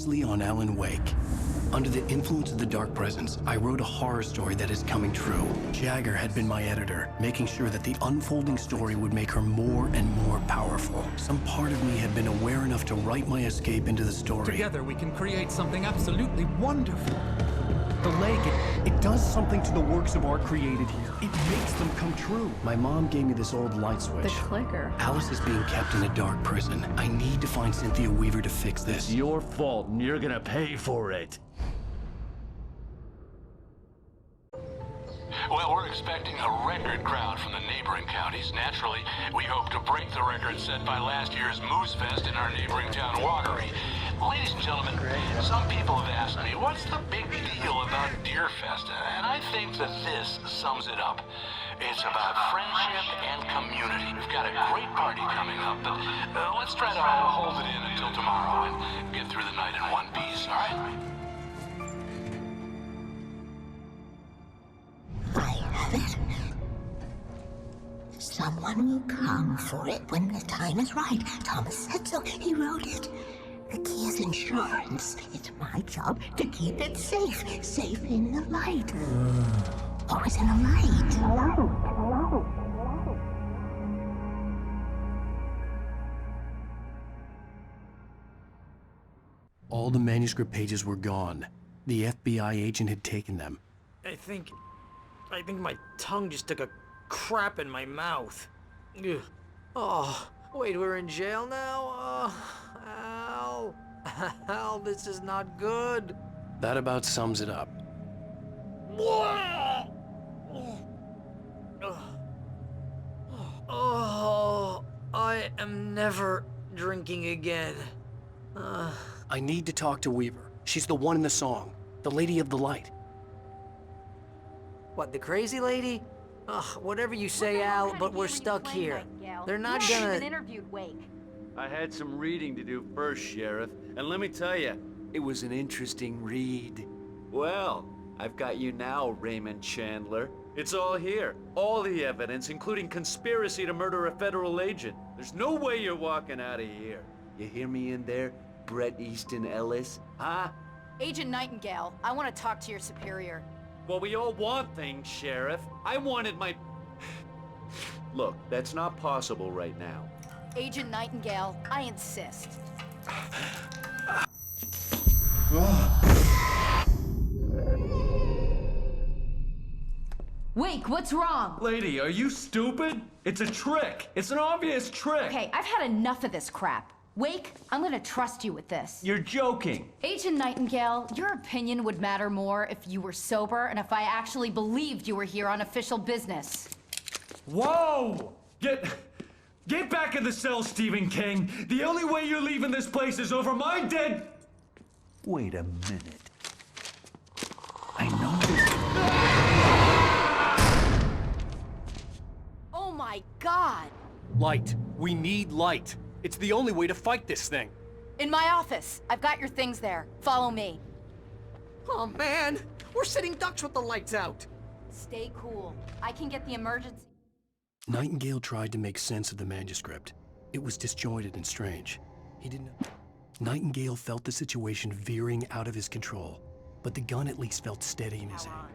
Previously on Alan Wake. Under the influence of the Dark Presence, I wrote a horror story that is coming true. Jagger had been my editor, making sure that the unfolding story would make her more and more powerful. Some part of me had been aware enough to write my escape into the story. Together we can create something absolutely wonderful. The lake, it does something to the works of art created here. It makes them come true. My mom gave me this old light switch. The clicker. Alice is being kept in a dark prison. I need to find Cynthia Weaver to fix this. It's your fault, and you're gonna pay for it. Well, we're expecting a record crowd from the neighboring counties. Naturally, we hope to break the record set by last year's Moose Fest in our neighboring town, Watery. Ladies and gentlemen, some people have asked me, what's the big deal about Deer Fest? And I think that this sums it up. It's about friendship and community. We've got a great party coming up, but let's try to hold it in until tomorrow and get through the night in one piece, all right? I have it. Someone will come for it when the time is right. Thomas said so. He wrote it. The key is insurance. It's my job to keep it safe. Safe in the light. Always in the light. All the manuscript pages were gone. The FBI agent had taken them. I think my tongue just took a crap in my mouth. Ugh. Oh, wait, we're in jail now? Al. Al, this is not good. That about sums it up. Oh, I am never drinking again. I need to talk to Weaver. She's the one in the song. The Lady of the Light. What, the crazy lady? Ugh, whatever you say, Al, but we're stuck here. They're not gonna... interviewed Wake. I had some reading to do first, Sheriff, and let me tell you, it was an interesting read. Well, I've got you now, Raymond Chandler. It's all here. All the evidence, including conspiracy to murder a federal agent. There's no way you're walking out of here. You hear me in there, Bret Easton Ellis? Huh? Agent Nightingale, I want to talk to your superior. Well, we all want things, Sheriff. I wanted my... Look, that's not possible right now. Agent Nightingale, I insist. Wake, what's wrong? Lady, are you stupid? It's a trick. It's an obvious trick. Okay, I've had enough of this crap. Wake, I'm gonna trust you with this. You're joking. Agent Nightingale, your opinion would matter more if you were sober and if I actually believed you were here on official business. Whoa! Get back in the cell, Stephen King. The only way you're leaving this place is over my dead... Wait a minute. I know this... Oh my God! Light. We need light. It's the only way to fight this thing. In my office. I've got your things there. Follow me. Oh, man! We're sitting ducks with the lights out! Stay cool. I can get the emergency. Nightingale tried to make sense of the manuscript. It was disjointed and strange. He didn't... Nightingale felt the situation veering out of his control, but the gun at least felt steady in his hand.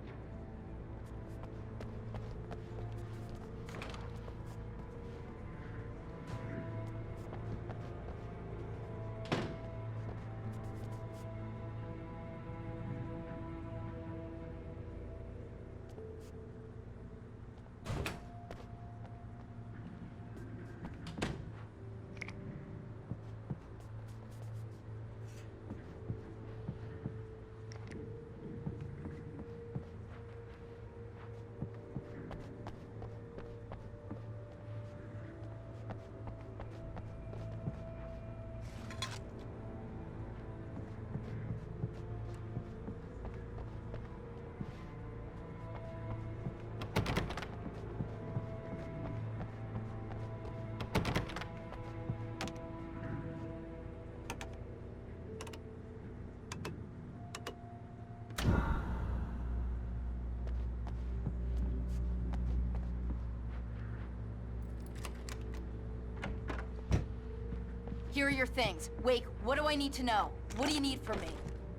Here are your things. Wake, What do I need to know? What do you need from me?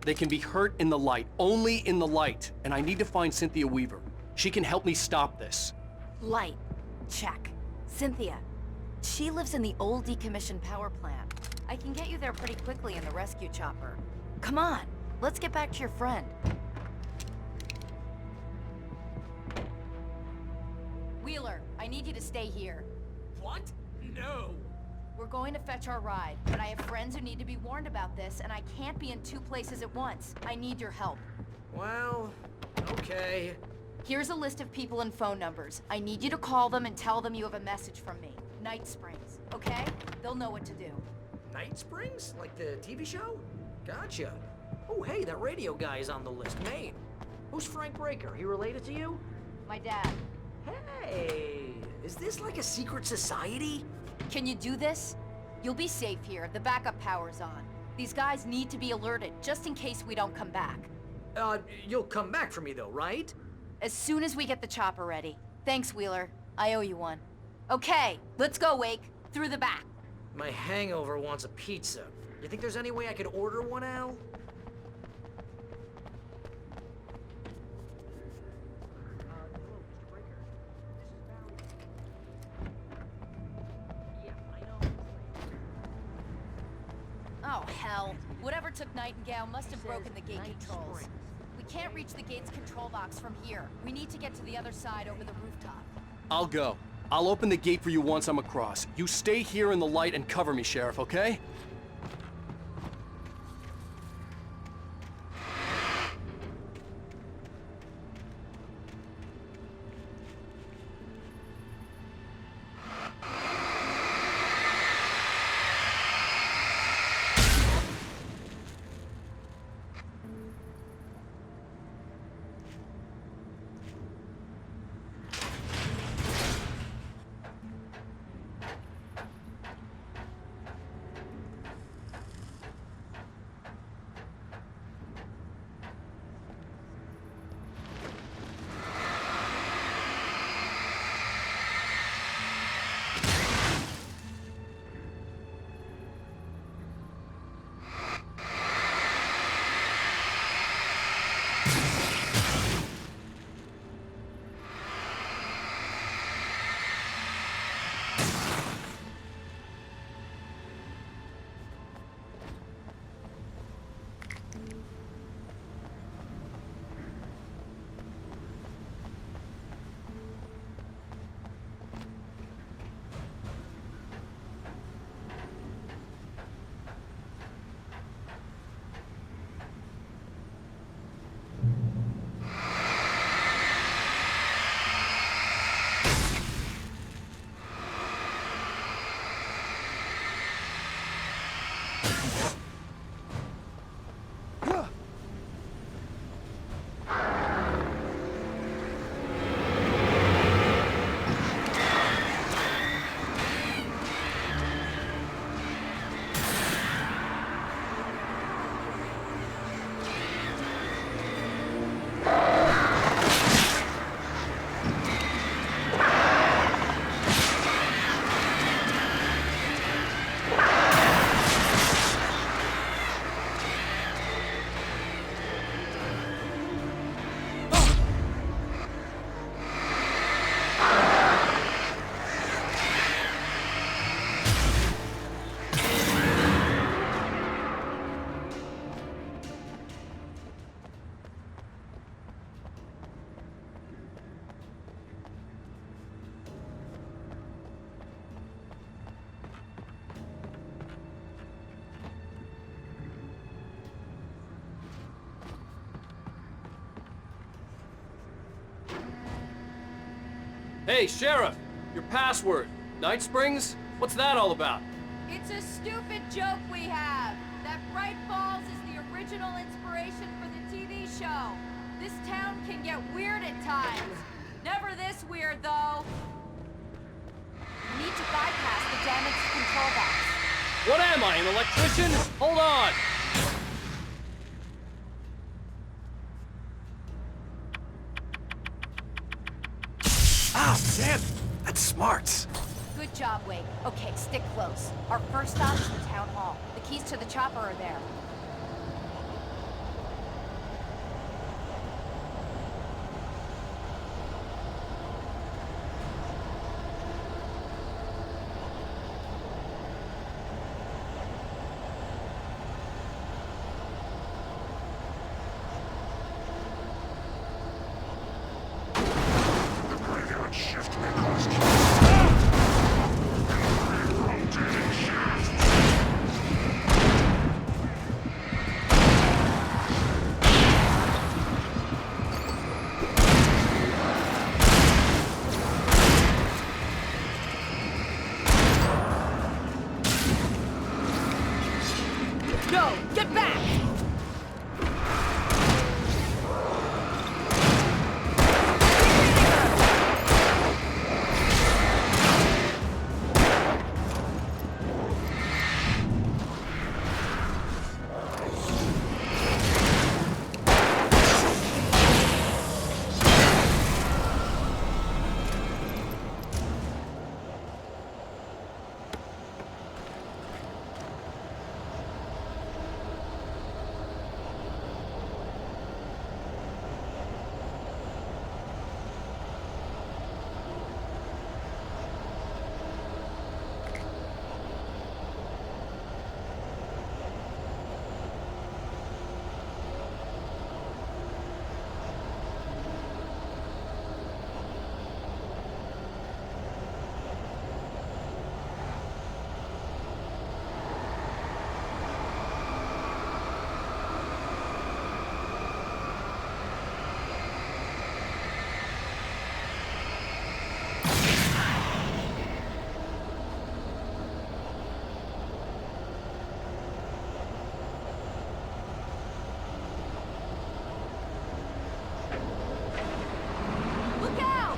They can be hurt in the light, only in the light. And I need to find Cynthia Weaver. She can help me stop this. Light. Check. Cynthia. She lives in the old decommissioned power plant. I can get you there pretty quickly in the rescue chopper. Come on, let's get back to your friend. Wheeler, I need you to stay here. What? No. We're going to fetch our ride, but I have friends who need to be warned about this, and I can't be in 2 places at once. I need your help. Well, okay. Here's a list of people and phone numbers. I need you to call them and tell them you have a message from me. Night Springs, okay? They'll know what to do. Night Springs? Like the TV show? Gotcha. Oh, hey, that radio guy is on the list. Name. Who's Frank Breaker? He related to you? My dad. Hey, is this like a secret society? Can you do this? You'll be safe here. The backup power's on. These guys need to be alerted, just in case we don't come back. You'll come back for me though, right? As soon as we get the chopper ready. Thanks, Wheeler. I owe you one. Okay, let's go, Wake. Through the back. My hangover wants a pizza. You think there's any way I could order one, Al? Oh, hell. Whatever took Nightingale must have broken the gate controls. We can't reach the gate's control box from here. We need to get to the other side over the rooftop. I'll go. I'll open the gate for you once I'm across. You stay here in the light and cover me, Sheriff, okay? Hey, Sheriff! Your password. Night Springs? What's that all about? It's a stupid joke we have. That Bright Falls is the original inspiration for the TV show. This town can get weird at times. Never this weird, though. We need to bypass the damaged control box. What am I, an electrician? Hold on! Ah, damn! That's smart. Good Good job, Wake. Okay, stick close. Our first stop is the town hall. The keys to the chopper are there. Go! Get back! Look out!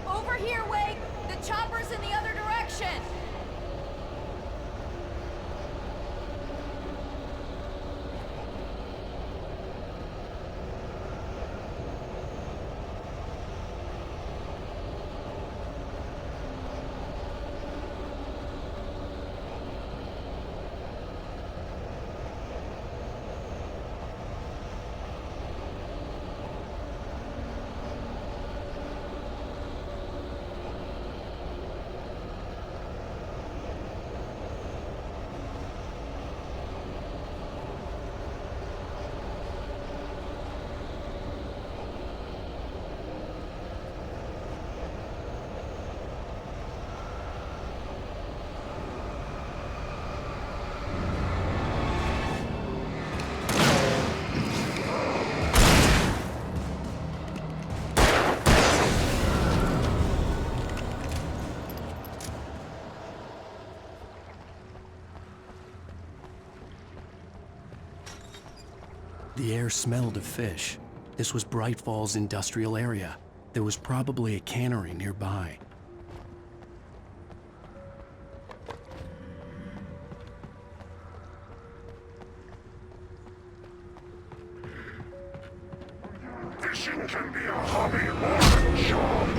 Over here, Wake! The chopper's in the other direction! The air smelled of fish. This was Bright Falls industrial area. There was probably a cannery nearby. Fishing can be a hobby or a job.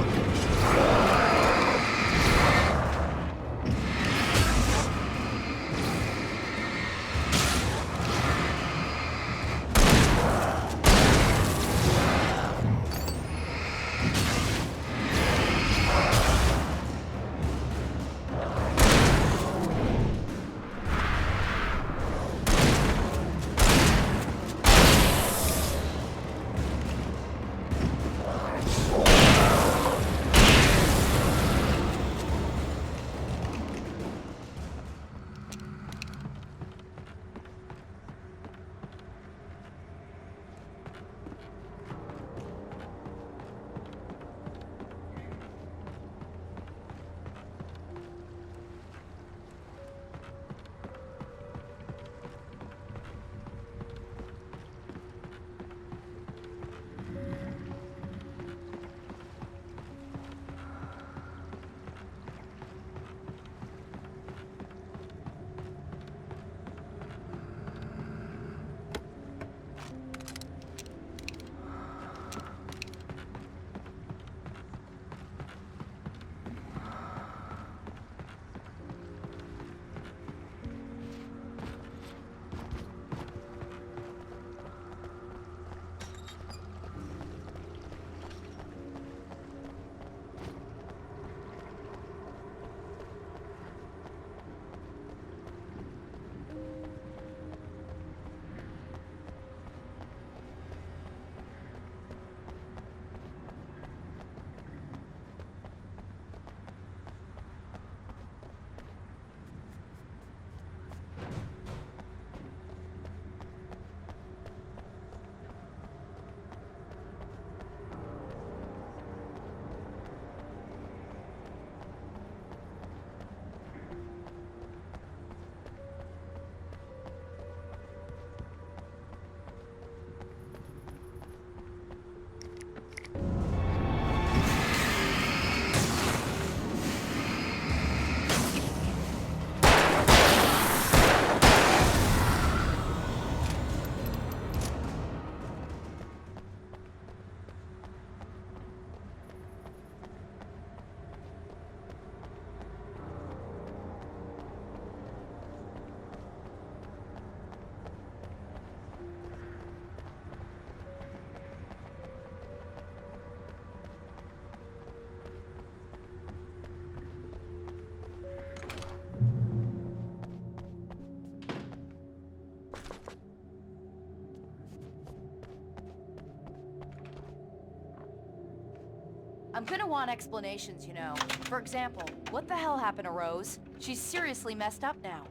I'm gonna want explanations, you know. For example, what the hell happened to Rose? She's seriously messed up now.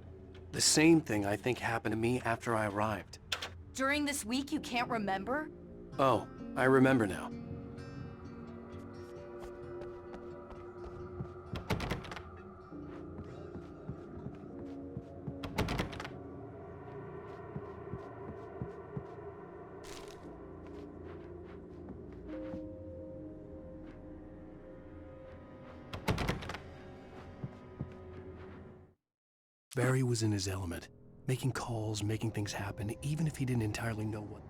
The same thing I think happened to me after I arrived. During this week, you can't remember? Oh, I remember now. Barry was in his element, making calls, making things happen, even if he didn't entirely know what.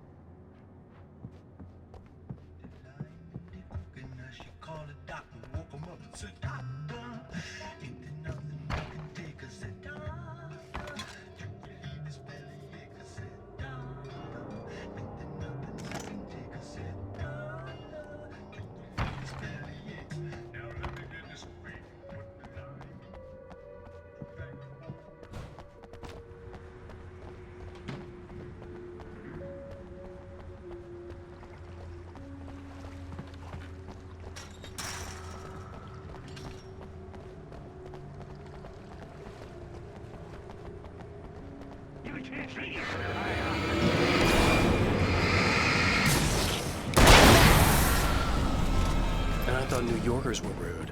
And I thought New Yorkers were rude.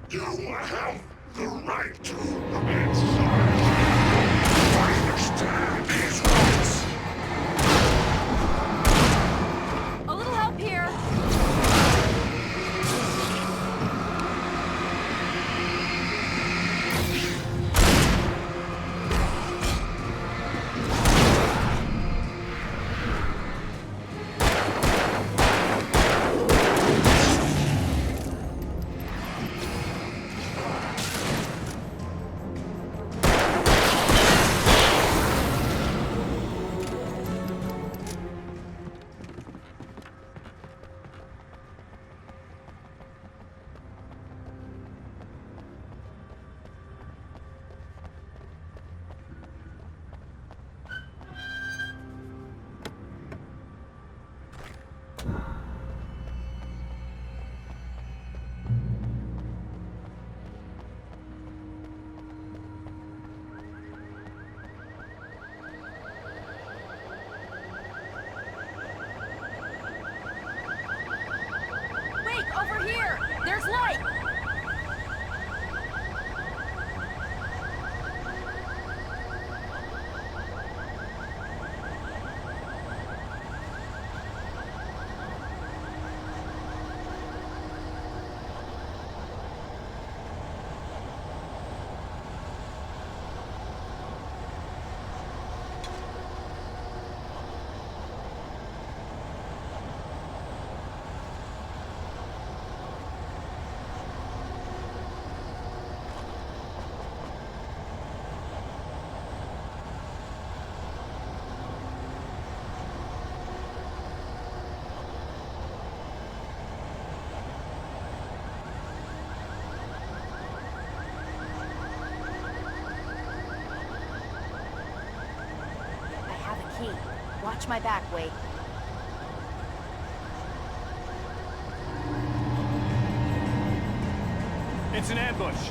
You have the right to remain silent. I understand these rights. A little help here. Over here! There's light! Watch my back, Wade. It's an ambush.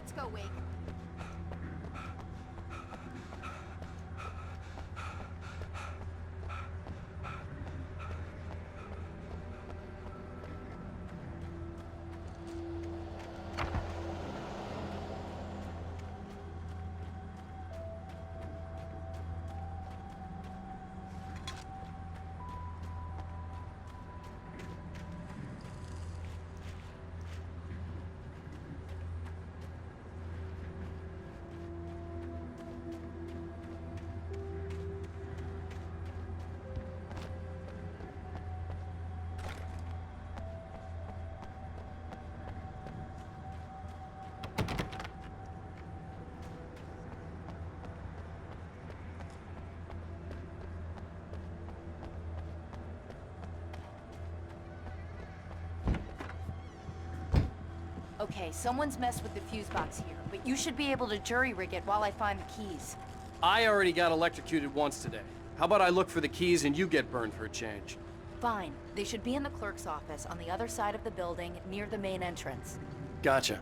Let's go, Wake. Okay, someone's messed with the fuse box here, but you should be able to jury-rig it while I find the keys. I already got electrocuted once today. How about I look for the keys and you get burned for a change? Fine. They should be in the clerk's office on the other side of the building, near the main entrance. Gotcha.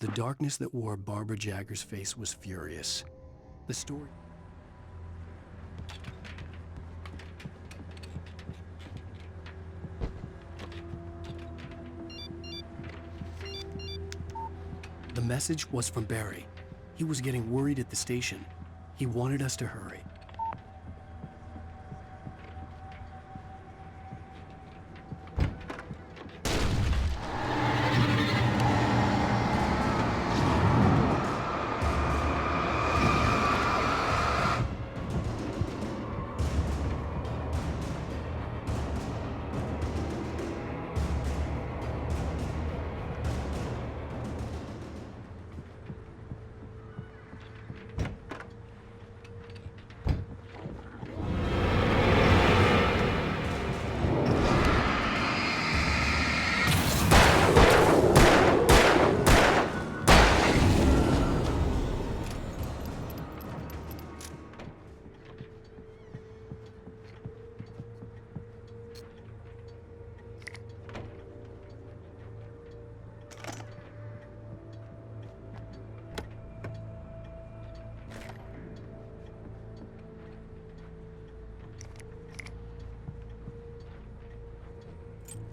The darkness that wore Barbara Jagger's face was furious. The story... The message was from Barry. He was getting worried at the station. He wanted us to hurry.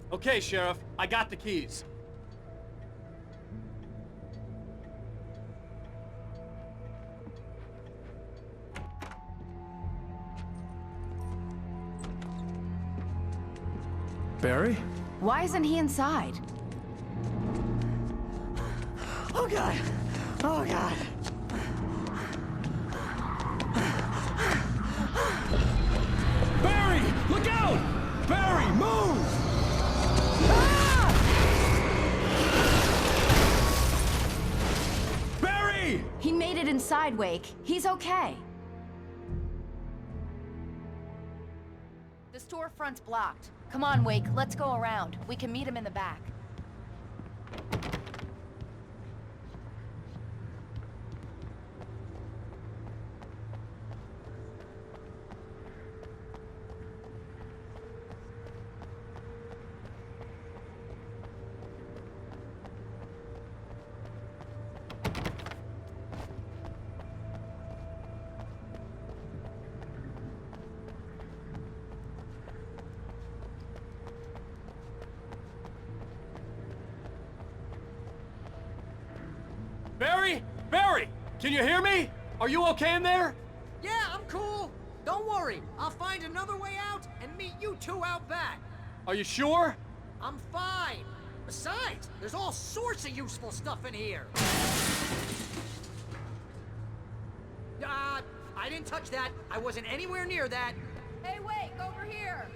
Okay, Sheriff, I got the keys. Barry? Why isn't he inside? Oh God! Oh God! Barry! Look out! Barry, move! Barry! He made it inside, Wake. He's okay. The storefront's blocked. Come on, Wake, let's go around. We can meet him in the back. Barry? Barry! Can you hear me? Are you okay in there? Yeah, I'm cool. Don't worry. I'll find another way out and meet you two out back. Are you sure? I'm fine. Besides, there's all sorts of useful stuff in here. I didn't touch that. I wasn't anywhere near that. Hey, Wake, over here!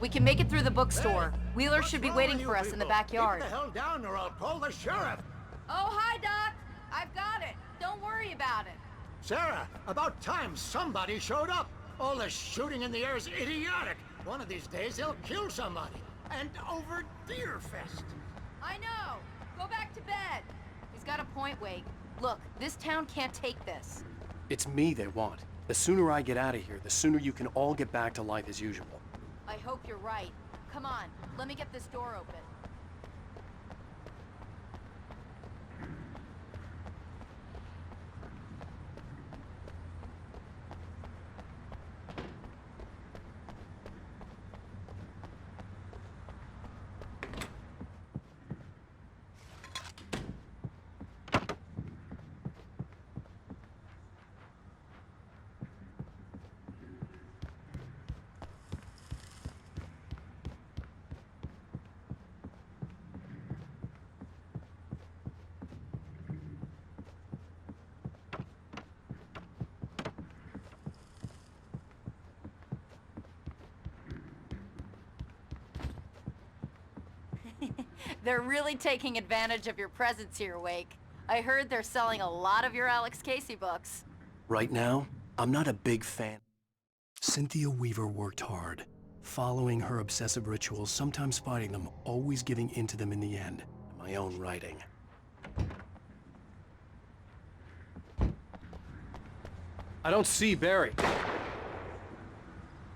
We can make it through the bookstore. Wheeler should be waiting for us in the backyard. Keep the hell down or I'll call the sheriff. Oh, hi, Doc. I've got it. Don't worry about it. Sarah, about time somebody showed up. All the shooting in the air is idiotic. One of these days they'll kill somebody. And over Deerfest. I know. Go back to bed. He's got a point, Wake. Look, this town can't take this. It's me they want. The sooner I get out of here, the sooner you can all get back to life as usual. I hope you're right. Come on, let me get this door open. They're really taking advantage of your presence here, Wake. I heard they're selling a lot of your Alex Casey books. Right now, I'm not a big fan. Cynthia Weaver worked hard, following her obsessive rituals, sometimes fighting them, always giving in to them in the end. My own writing. I don't see Barry.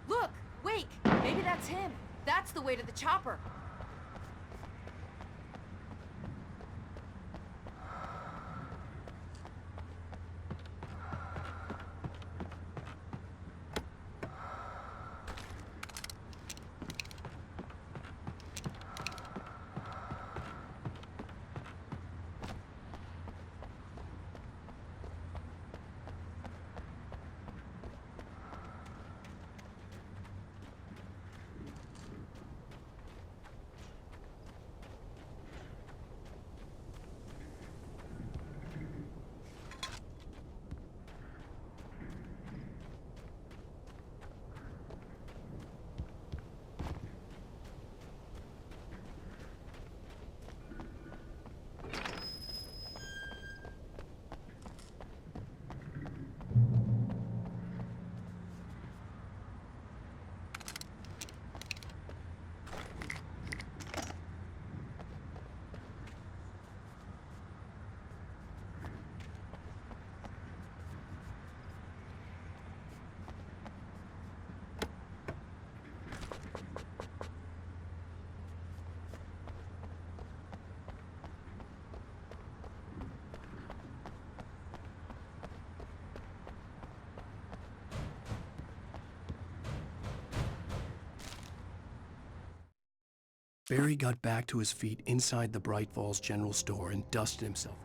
Look, Wake, maybe that's him. That's the way to the chopper. Barry got back to his feet inside the Bright Falls General Store and dusted himself.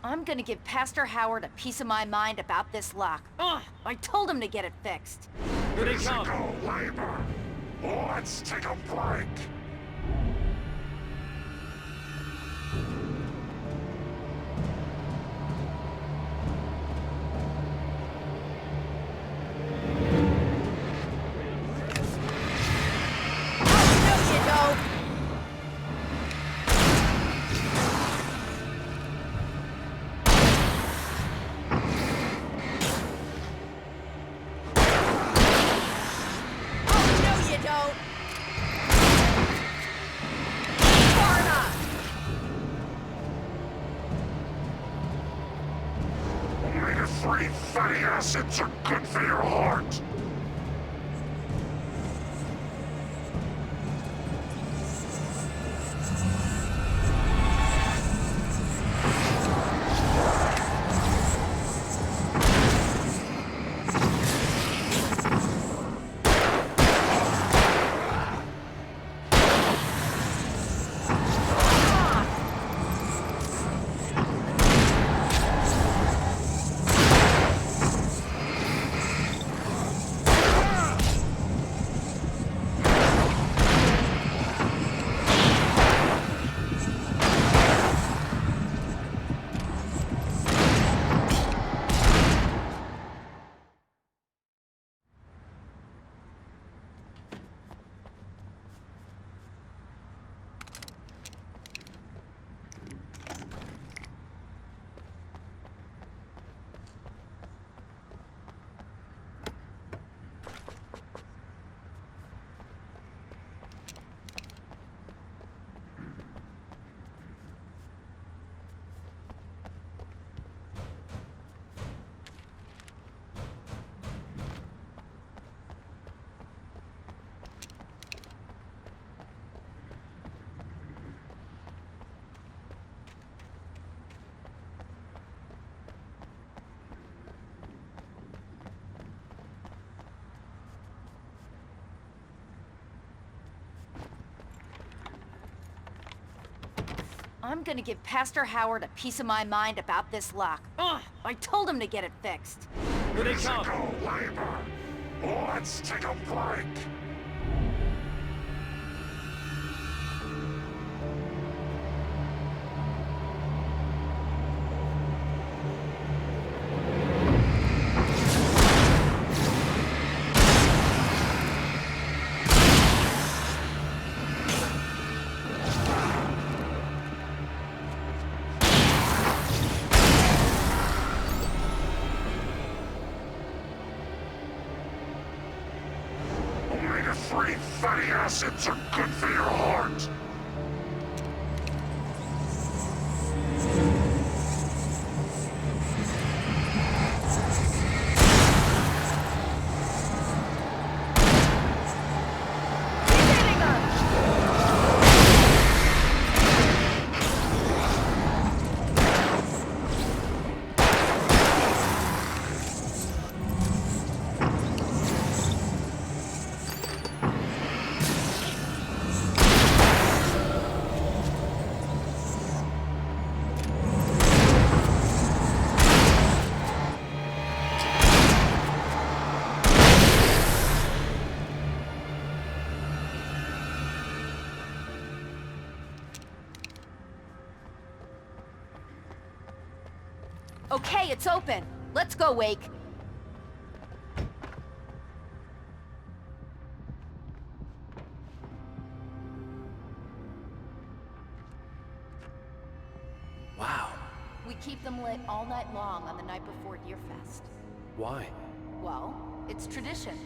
I'm gonna give Pastor Howard a piece of my mind about this lock. Ugh, I told him to get it fixed. Here they come. Physical labor. Let's take a break. Omega-3 fatty acids are good for your heart. I'm gonna give Pastor Howard a piece of my mind about this lock. Ugh, I told him to get it fixed. Here they come. Physical labor. Let's take a break. Omega-3 fatty acids are good for your heart. Okay, it's open. Let's go, Wake. Wow. We keep them lit all night long on the night before Deerfest. Why? Well, it's tradition.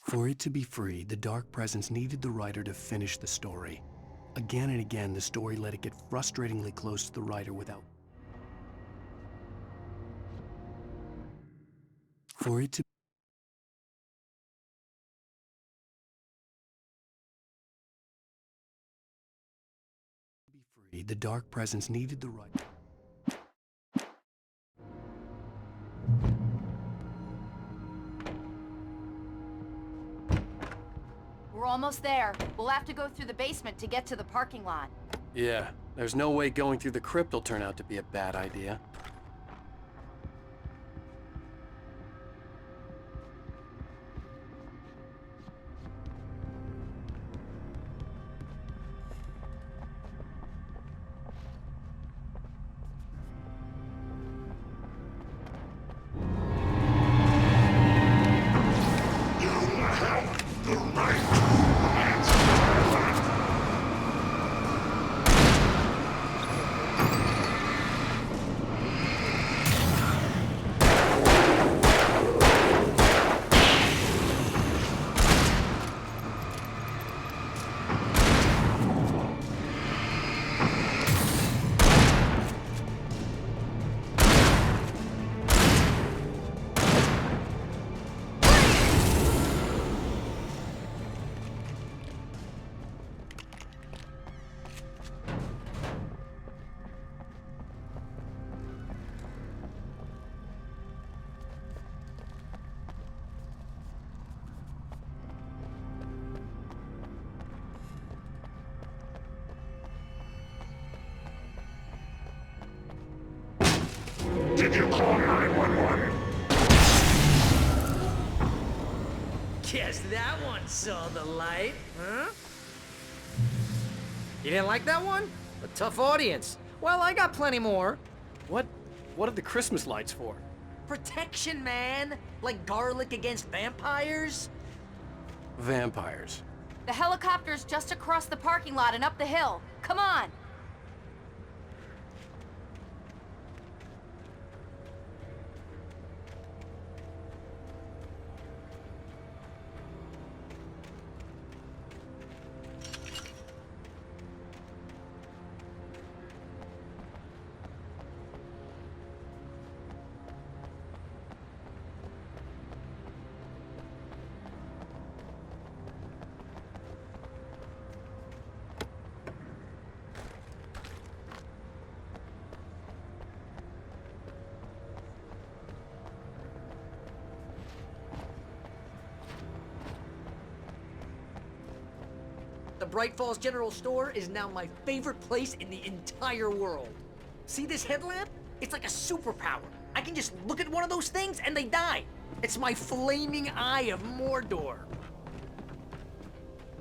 For it to be free, the Dark Presence needed the writer to finish the story. Again and again, the story let it get frustratingly close to the writer without... For it to be free, the Dark Presence needed the writer... We're almost there. We'll have to go through the basement to get to the parking lot. Yeah, there's no way going through the crypt will turn out to be a bad idea. Did you call 911? Guess that one saw the light, huh? You didn't like that one? A tough audience. Well, I got plenty more. What are the Christmas lights for? Protection, man. Like garlic against vampires. Vampires. The helicopter's just across the parking lot and up the hill. Come on! Bright Falls General Store is now my favorite place in the entire world. See this headlamp? It's like a superpower. I can just look at one of those things and they die. It's my flaming eye of Mordor.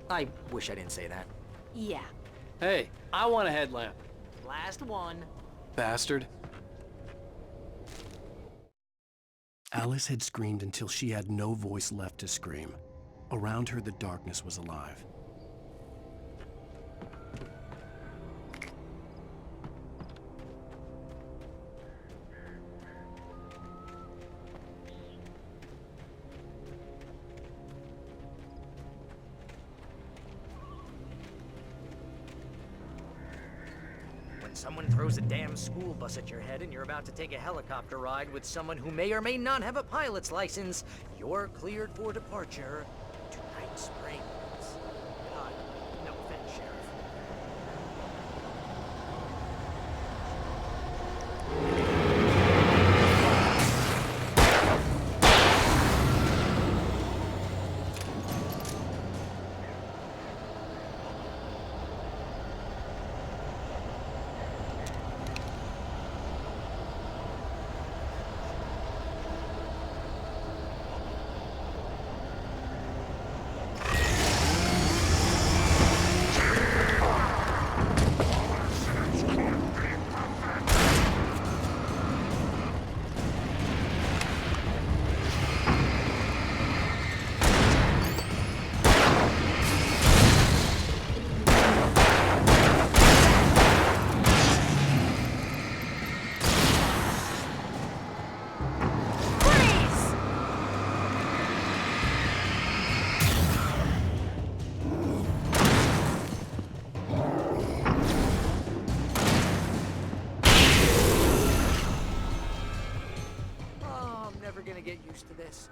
I wish I didn't say that. Yeah. Hey, I want a headlamp. Last one. Bastard. Alice had screamed until she had no voice left to scream. Around her, the darkness was alive. When someone throws a damn school bus at your head and you're about to take a helicopter ride with someone who may or may not have a pilot's license, you're cleared for departure to Night Springs. No offense, Sheriff. Gonna get used to this.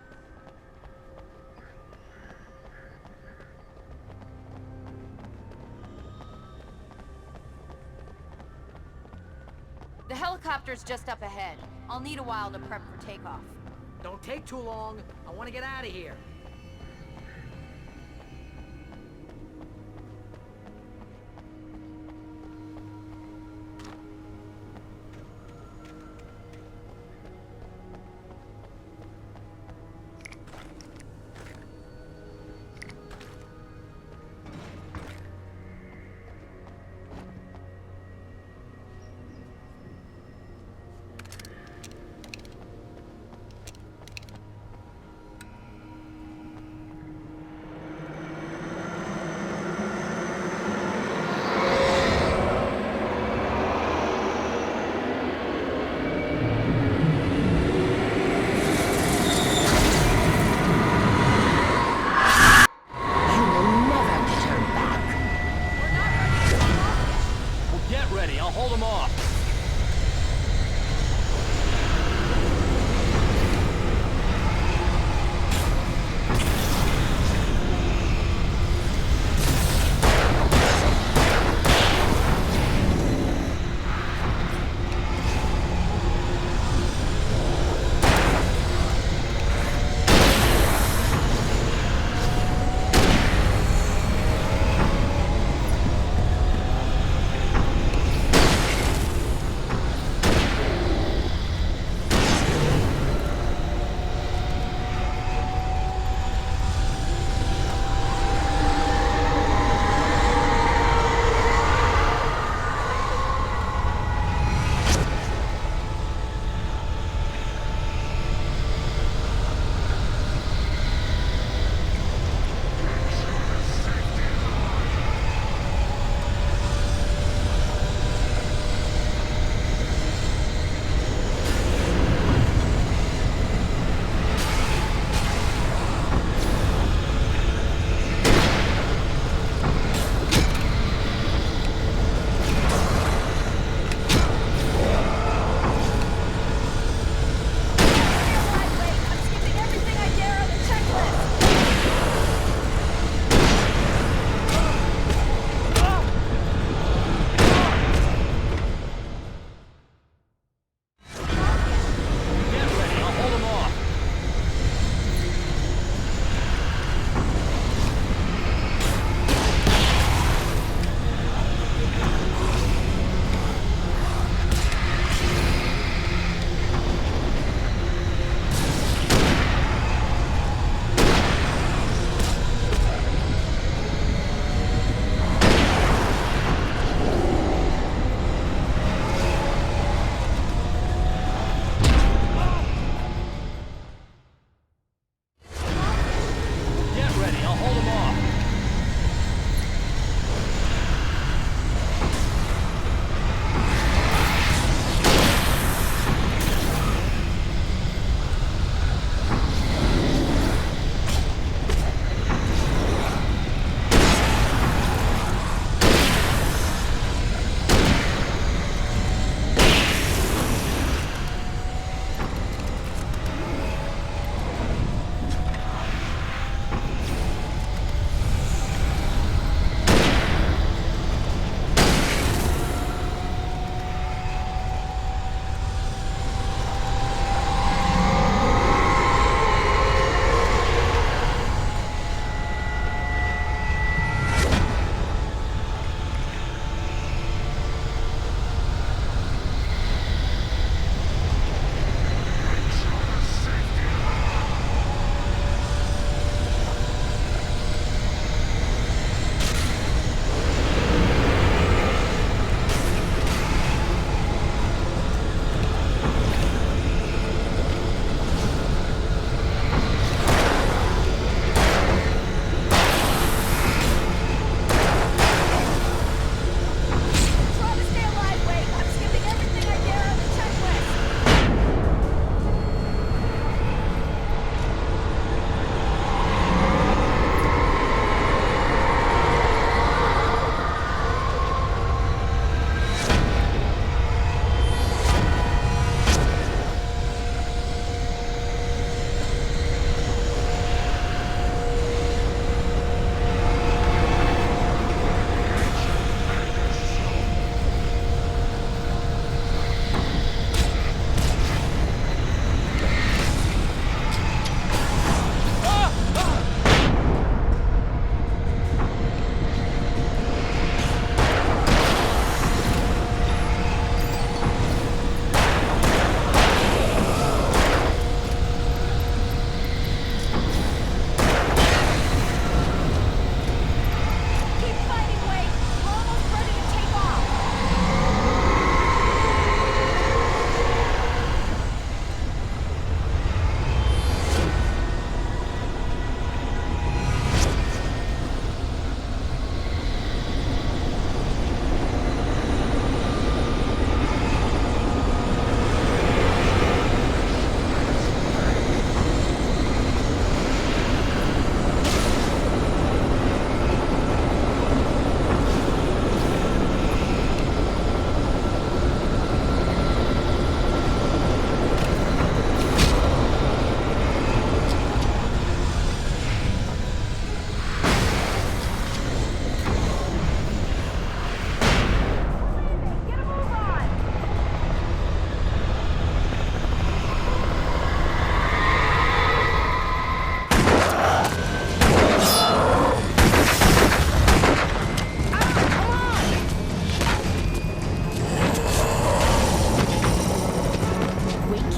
The helicopter's just up ahead. I'll need a while to prep for takeoff. Don't take too long. I want to get out of here.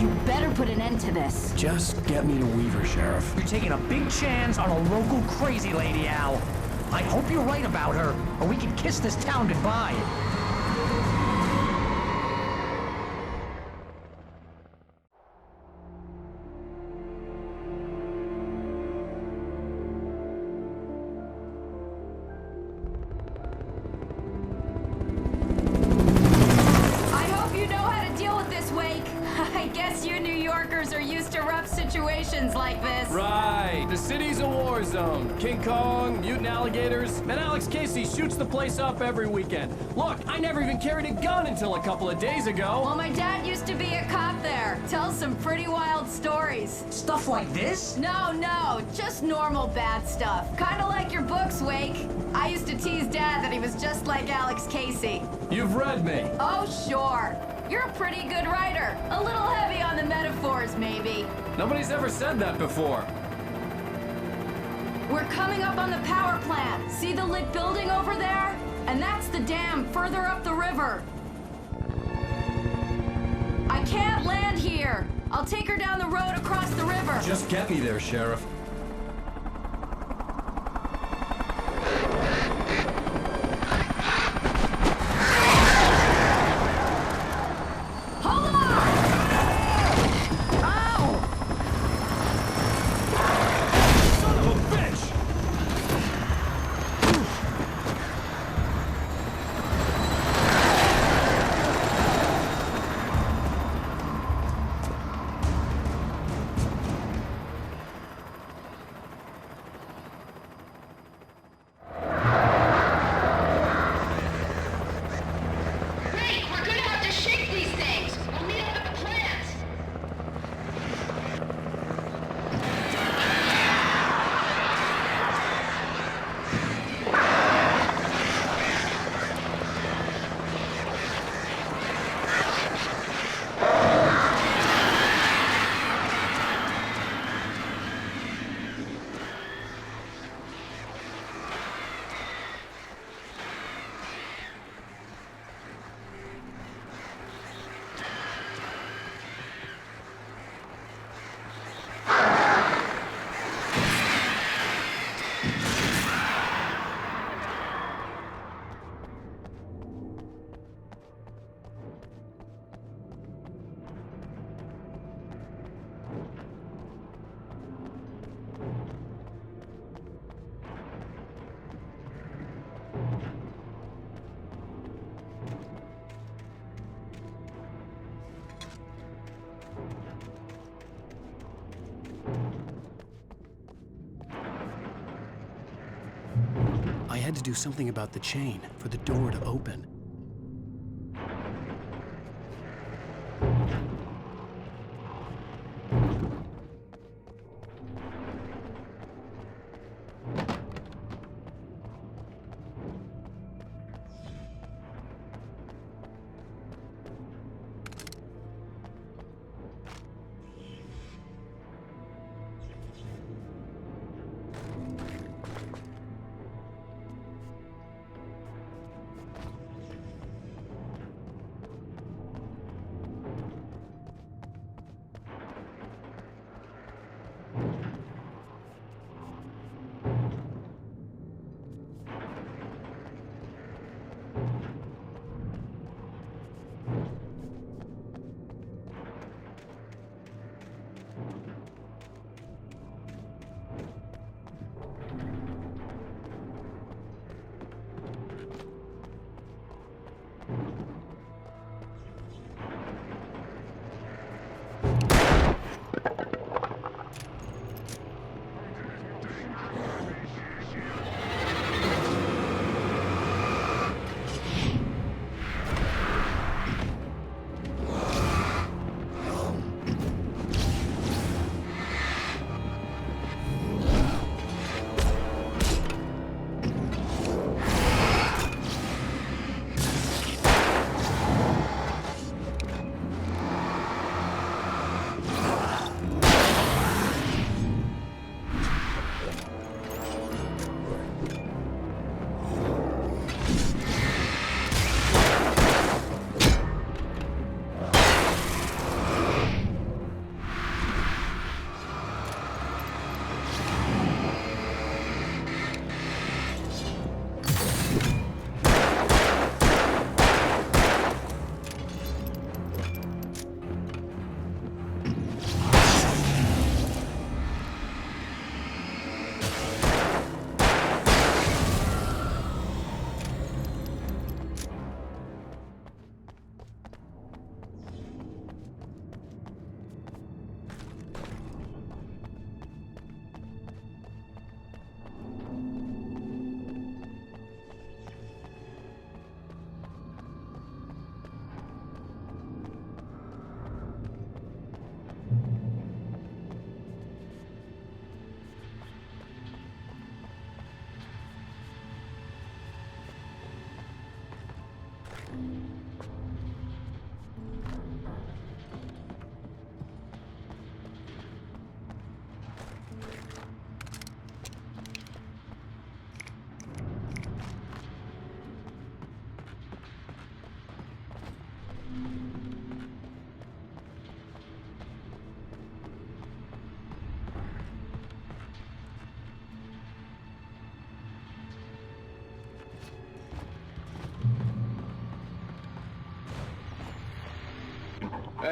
You better put an end to this. Just get me to Weaver, Sheriff. You're taking a big chance on a local crazy lady, Al. I hope you're right about her, or we can kiss this town goodbye. I hope you know how to deal with this, Wake. I guess you New Yorkers are used to rough situations like this. Right. The city's a war zone. King Kong, mutant alligators, and Alex Casey shoots the place up every weekend. Look, I never even carried a gun until a couple of days ago. Well, my dad used to be a cop there. Tells some pretty wild stories. Stuff like this? No, just normal bad stuff. Kinda like your books, Wake. I used to tease Dad that he was just like Alex Casey. You've read me. Oh, sure. You're a pretty good writer. A little heavy on the metaphors, maybe. Nobody's ever said that before. We're coming up on the power plant. See the lit building over there? And that's the dam further up the river. I can't land here. I'll take her down the road across the river. Just get me there, Sheriff. Hold on! Ow! Son of a bitch! Wait, we're gonna have to shake these things. We'll meet up at the plant. I had to do something about the chain for the door to open.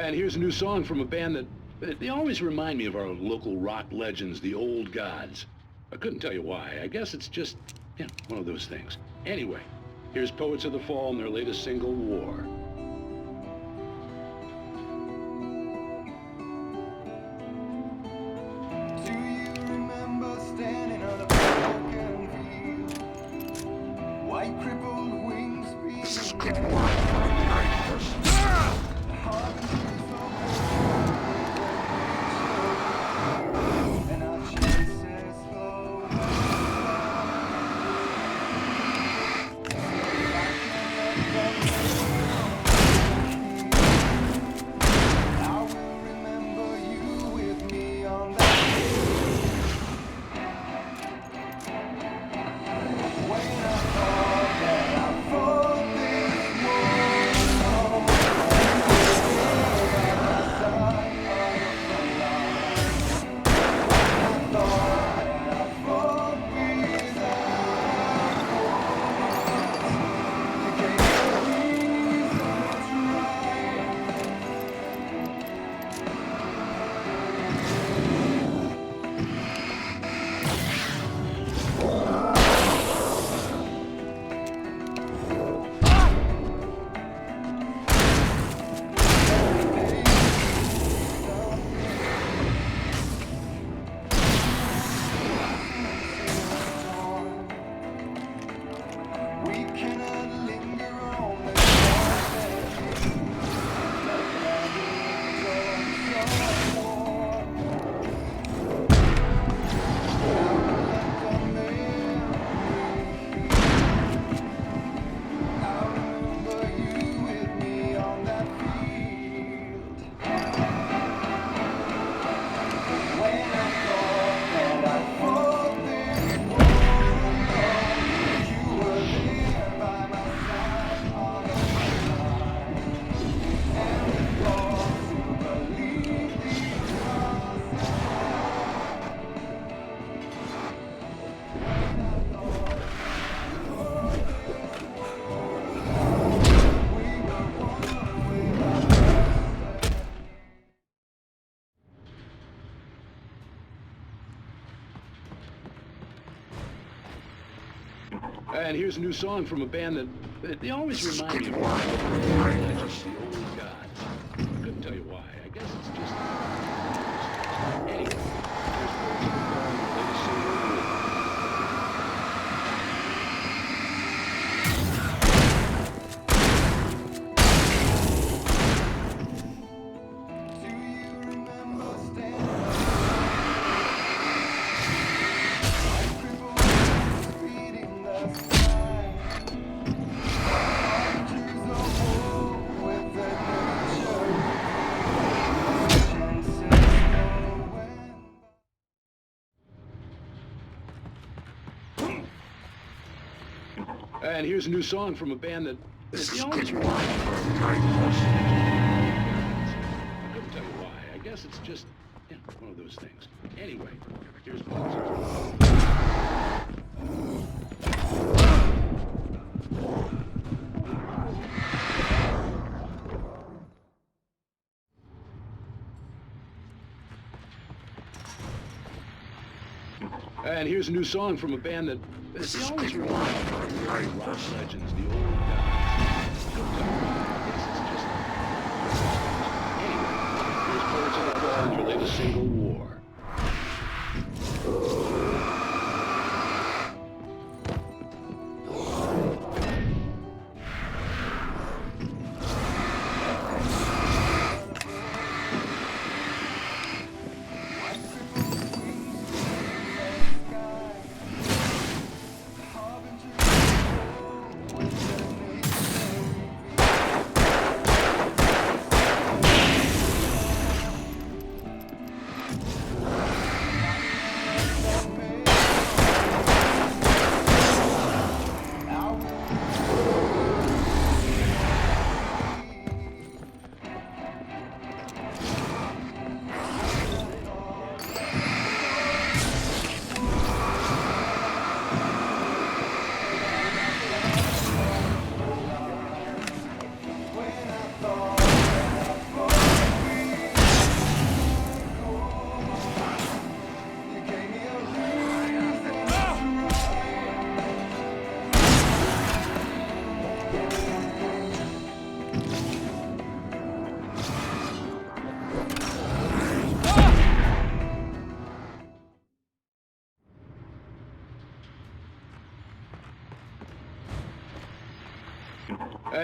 And here's a new song from a band that they always remind me of our local rock legends, the Old Gods. I couldn't tell you why. I guess it's just, one of those things. Anyway, here's Poets of the Fall and their latest single, War. This is good work for the night persons. And here's a new song from a band that they always remind me of our local legends, the Old Gods. I couldn't tell you why. I guess it's just... Anyway, here's Poets of the Fall and their latest single, And here's a new song from a band that they always remind me of our local legends. I couldn't tell you why. I guess it's just, one of those things. Anyway, here's Poets of the Fall. And here's a new song from a band that they always remind me of our rock legends, the Old Gods. I guess it's just... Anyway, here's Poets of the Fall and their latest single, War.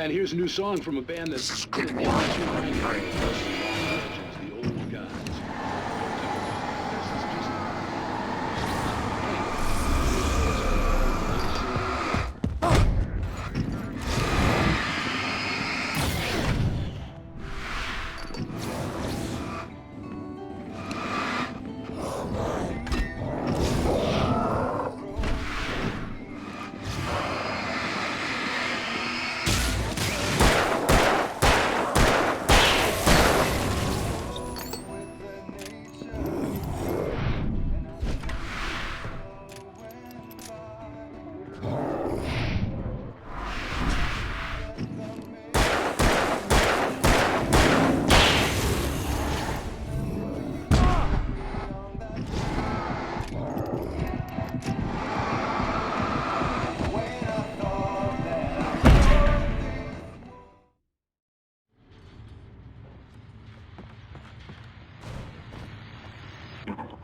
And here's a new song from a band that's the always remind me of legends, the old gods.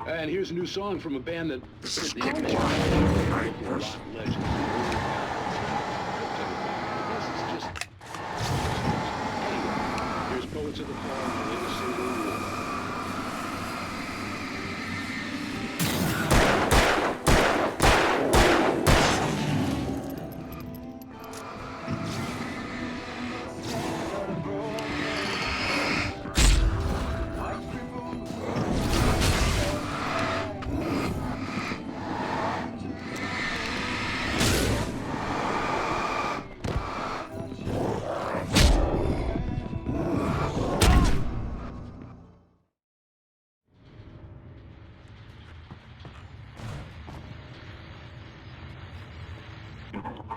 And here's a new song from a band that the always remind me of rock legends. I guess it's just... Anyway, here's Poets of the Fall and the latest single, War.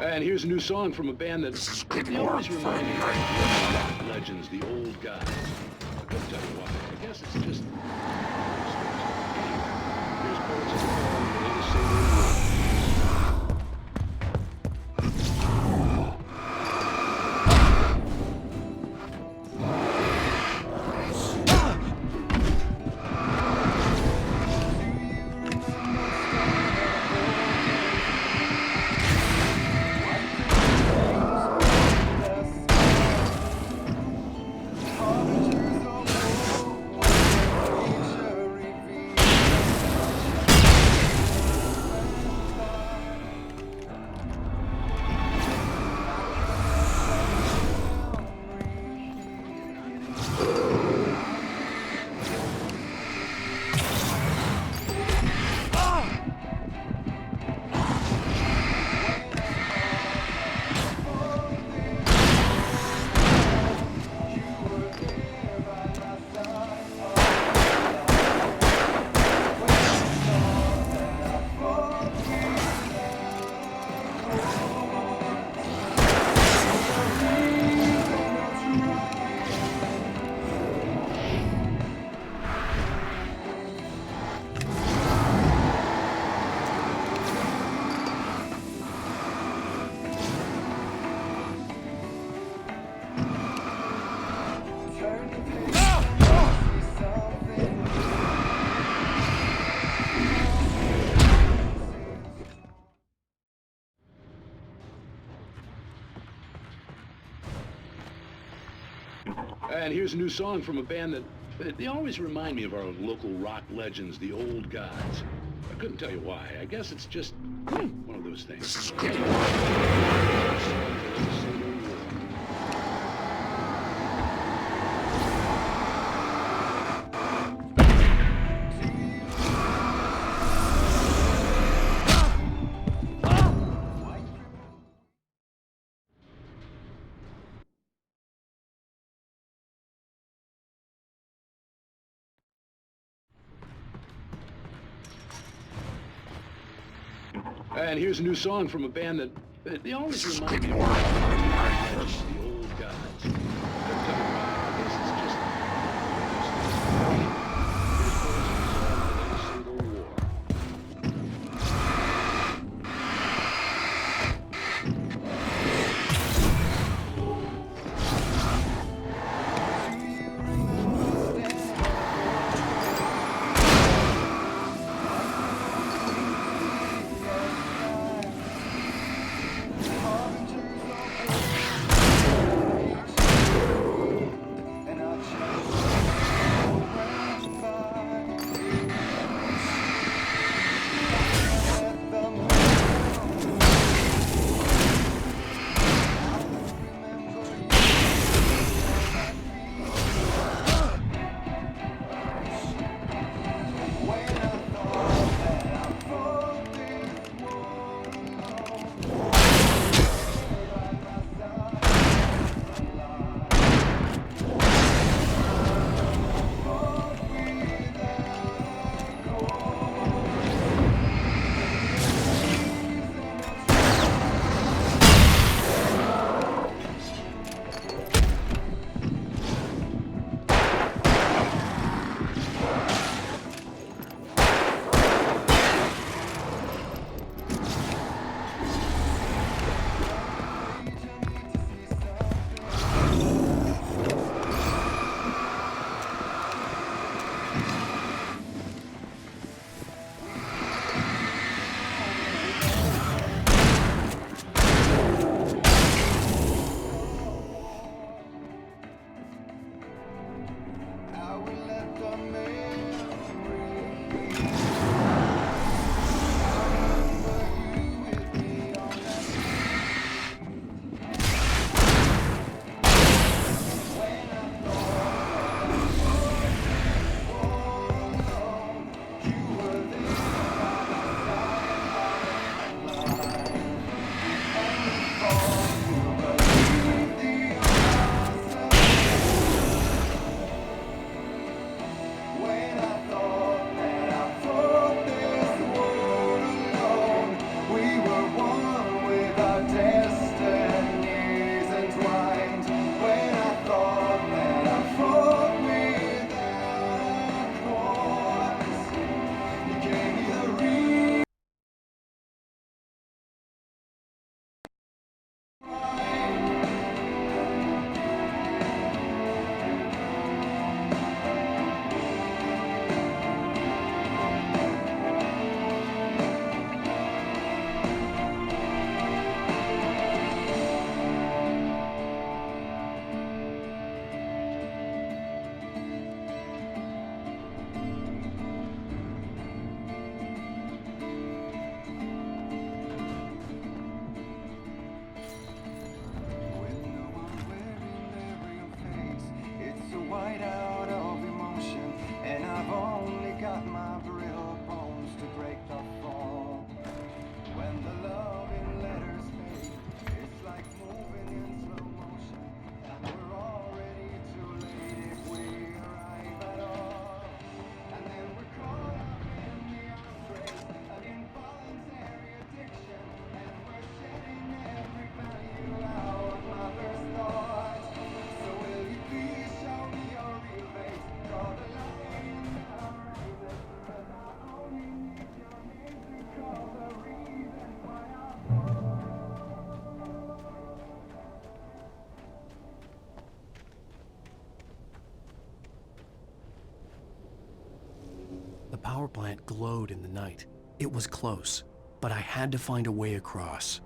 And here's a new song from a band that they always remind me of rock legends, the old gods. I couldn't tell you why. I guess it's just... Anyway, here's Poets of the Fall and the latest single, War. And here's a new song from a band that they always remind me of our local rock legends, the old gods. I couldn't tell you why. I guess it's just one of those things. And here's a new song from a band that they always remind me of the old gods. I couldn't tell you why. I guess it's just... Here's Poets of the Fall and the latest single, War. power plant glowed in the night. It was close, but I had to find a way across.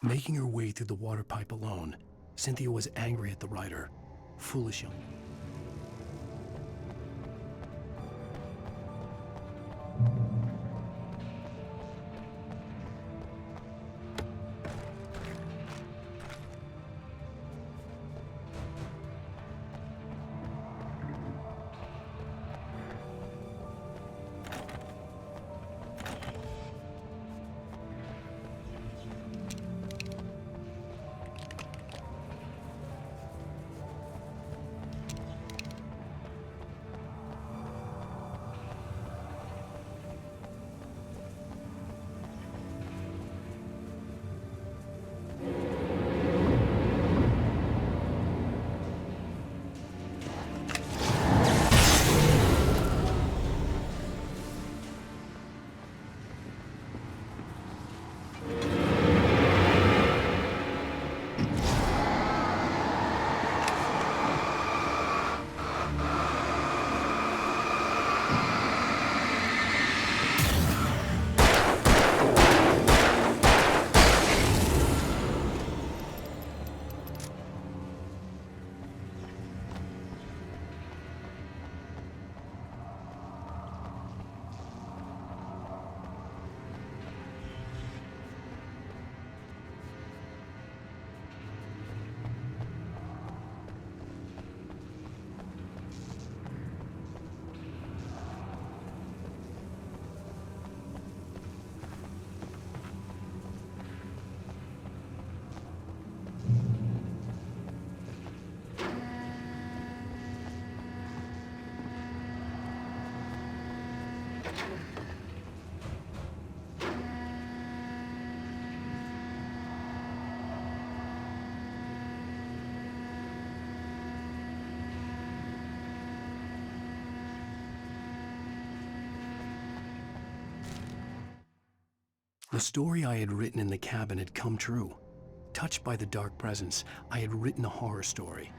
Making her way through the water pipe alone, Cynthia was angry at the writer. Foolish young. The story I had written in the cabin had come true. Touched by the dark presence, I had written a horror story.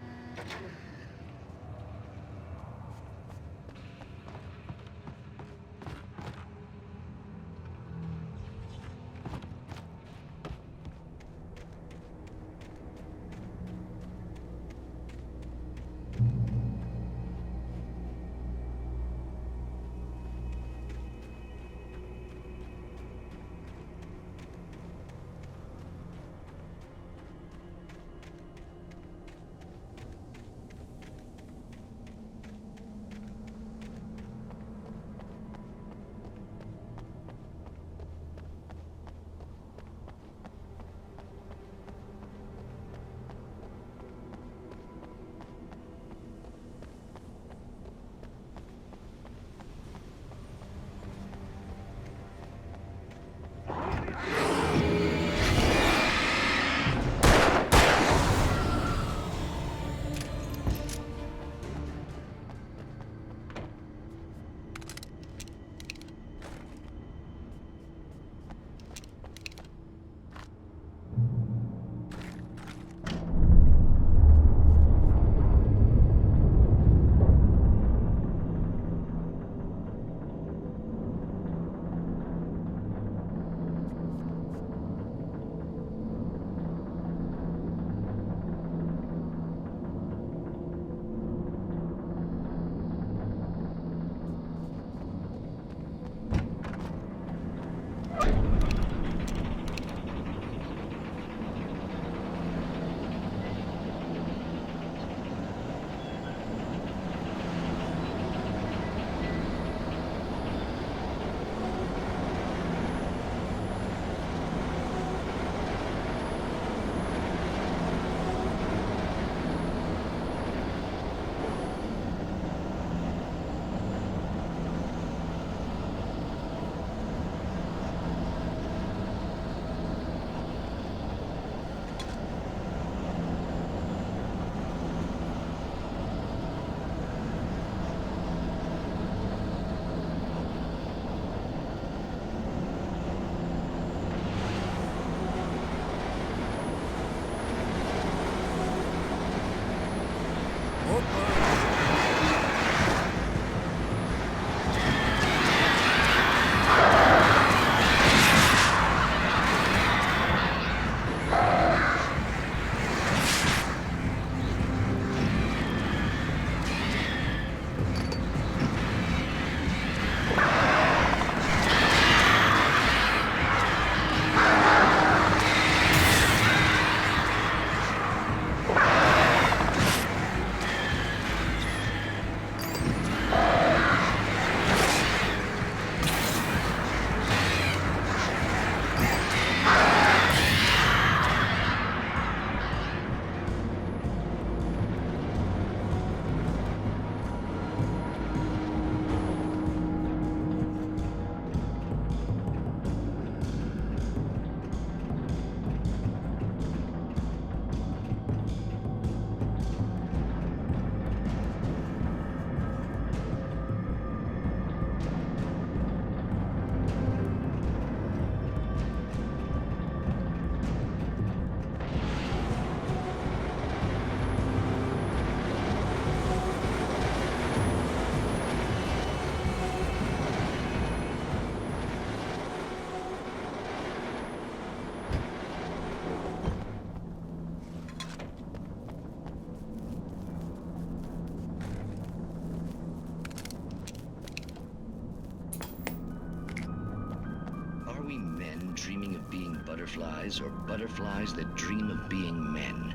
dreaming of being butterflies, or butterflies that dream of being men.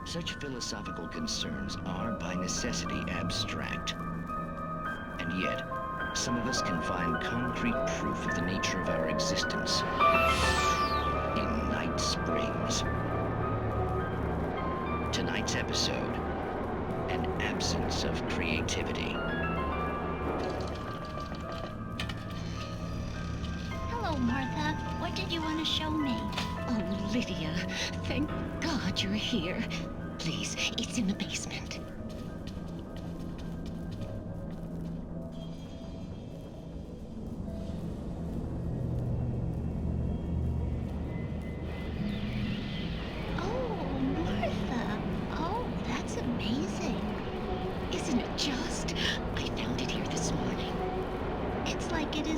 Such philosophical concerns are, by necessity, abstract. And yet, some of us can find concrete proof of the nature of our existence in Night Springs. Tonight's episode, an absence of creativity. Hello, Martha. What did you want to show me? Oh, Lydia, thank God you're here. Please, it's in the basement.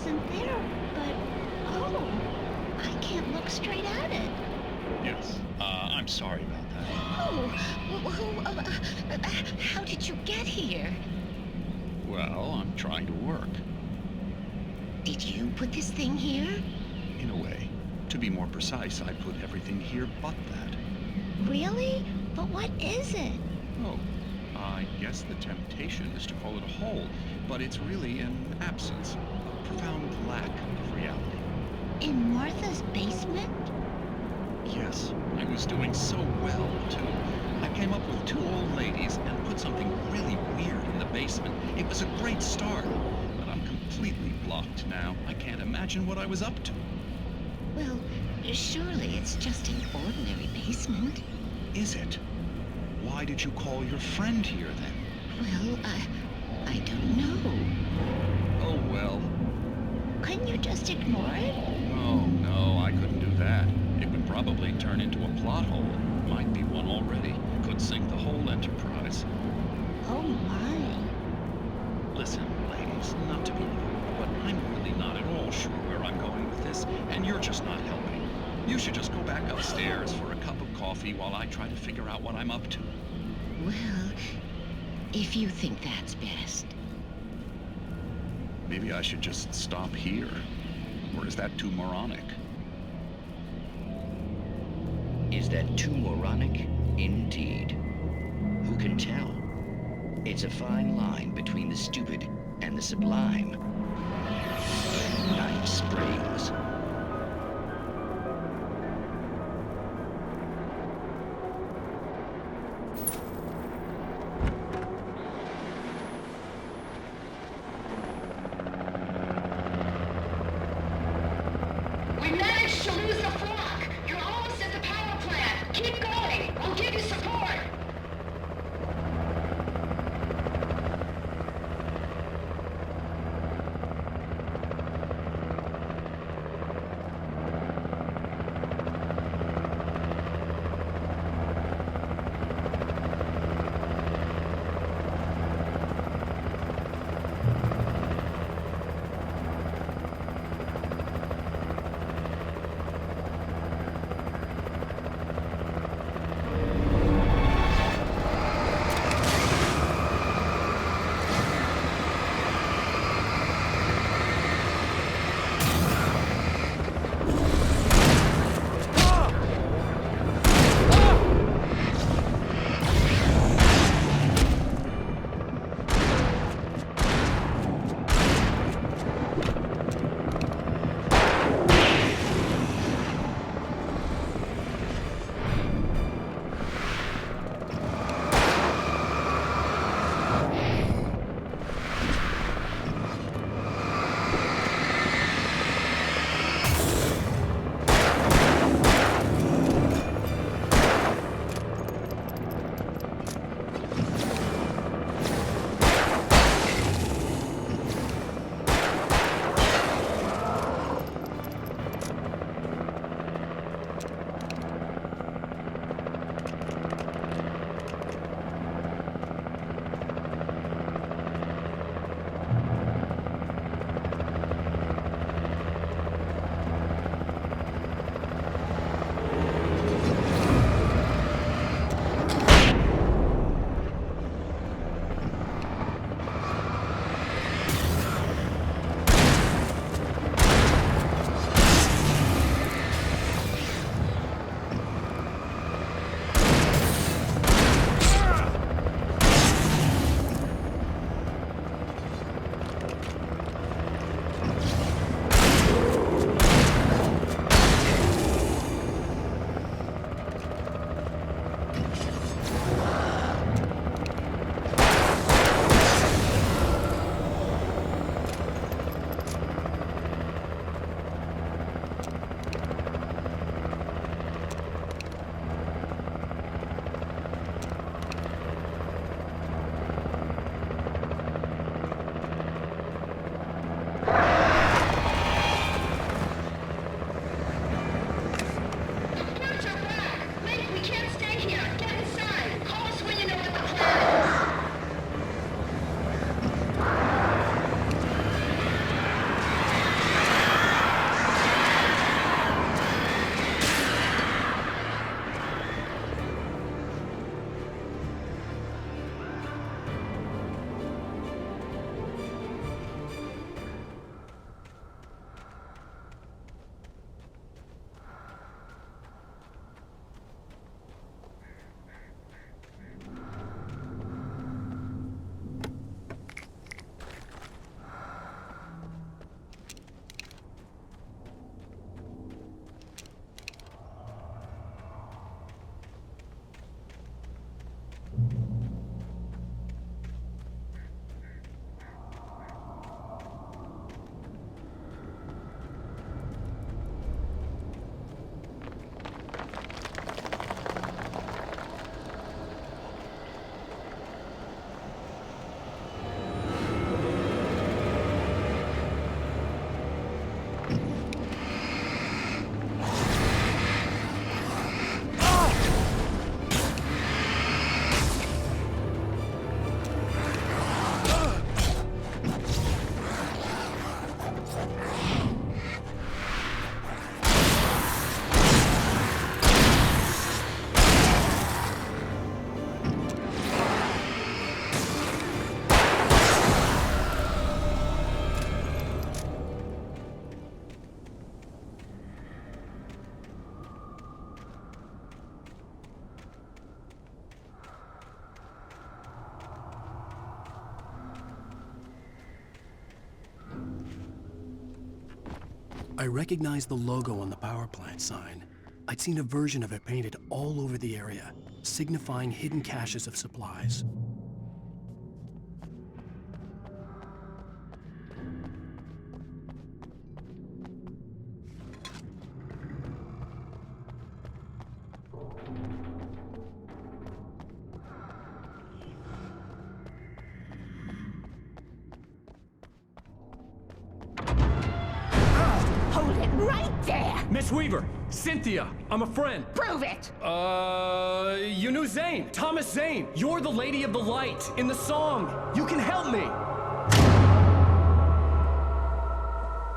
isn't there, but... Oh, I can't look straight at it. Yes, I'm sorry about that. How did you get here? Well, I'm trying to work. Did you put this thing here? In a way. To be more precise, I put everything here but that. Really? But what is it? Oh, I guess the temptation is to call it a hole, but it's really an absence, a profound lack of reality. In Martha's basement? Yes, I was doing so well, too. I came up with 2 old ladies and put something really weird in the basement. It was a great start, but I'm completely blocked now. I can't imagine what I was up to. Well, surely it's just an ordinary basement. Is it? Why did you call your friend here, then? Well, I don't know. Oh, well. Couldn't you just ignore it? Oh, no, I couldn't do that. It would probably turn into a plot hole. Might be one already. Could sink the whole enterprise. Oh, my. Listen, ladies, not to be rude, but I'm really not at all sure where I'm going with this, and you're just not helping. You should just go back upstairs for a cup of coffee while I try to figure out what I'm up to. Well, if you think that's best. Maybe I should just stop here. Or is that too moronic? Is that too moronic? Indeed. Who can tell? It's a fine line between the stupid and the sublime. Night Springs. We managed to lose the flock! You're almost at the power plant! Keep going! We'll give you support! I recognized the logo on the power plant sign. I'd seen a version of it painted all over the area, signifying hidden caches of supplies. Hold it right there! Miss Weaver! Cynthia! I'm a friend! Prove it! You knew Zane! Thomas Zane! You're the Lady of the Light in the song! You can help me!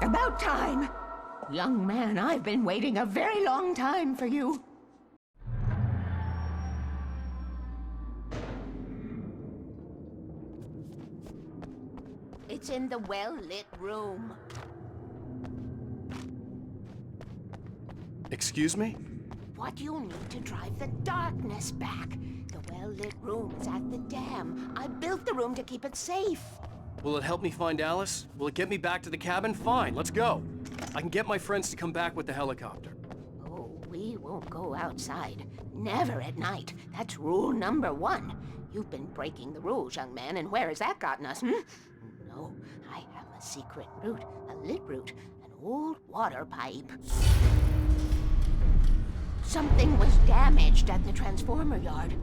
About time! Young man, I've been waiting a very long time for you. It's in the well-lit room. Excuse me? What you need to drive the darkness back. The well-lit room is at the dam. I built the room to keep it safe. Will it help me find Alice? Will it get me back to the cabin? Fine, let's go. I can get my friends to come back with the helicopter. Oh, we won't go outside. Never at night. That's rule number 1. You've been breaking the rules, young man, and where has that gotten us, No, I have a secret route, a lit route, an old water pipe. Something was damaged at the transformer yard.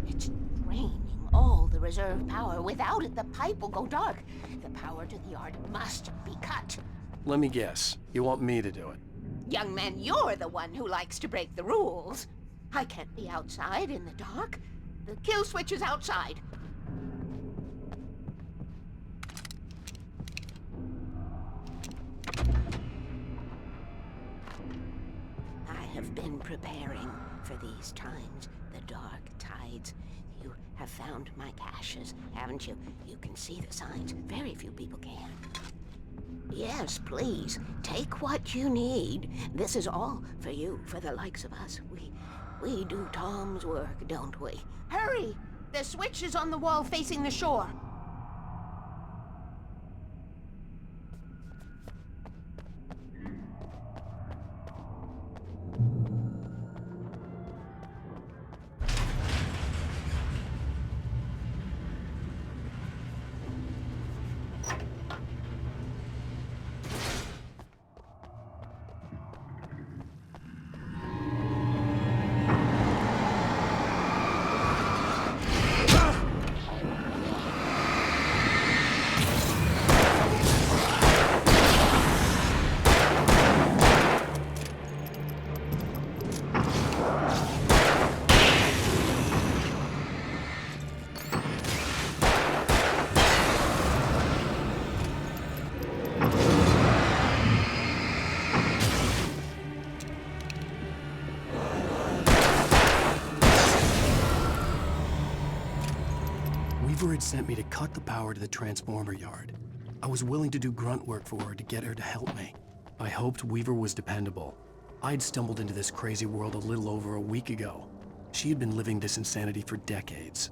It's draining all the reserve power. Without it, the pipe will go dark. The power to the yard must be cut. Let me guess. You want me to do it? Young man, you're the one who likes to break the rules. I can't be outside in the dark. The kill switch is outside. I have been preparing for these times, the dark tides. You have found my caches, haven't you? You can see the signs. Very few people can. Yes, please. Take what you need. This is all for you, for the likes of us. We do Tom's work, don't we? Hurry! The switch is on the wall facing the shore. Weaver had sent me to cut the power to the transformer yard. I was willing to do grunt work for her to get her to help me. I hoped Weaver was dependable. I'd stumbled into this crazy world a little over a week ago. She had been living this insanity for decades.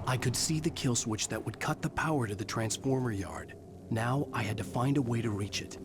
I could see the kill switch that would cut the power to the transformer yard. Now I had to find a way to reach it.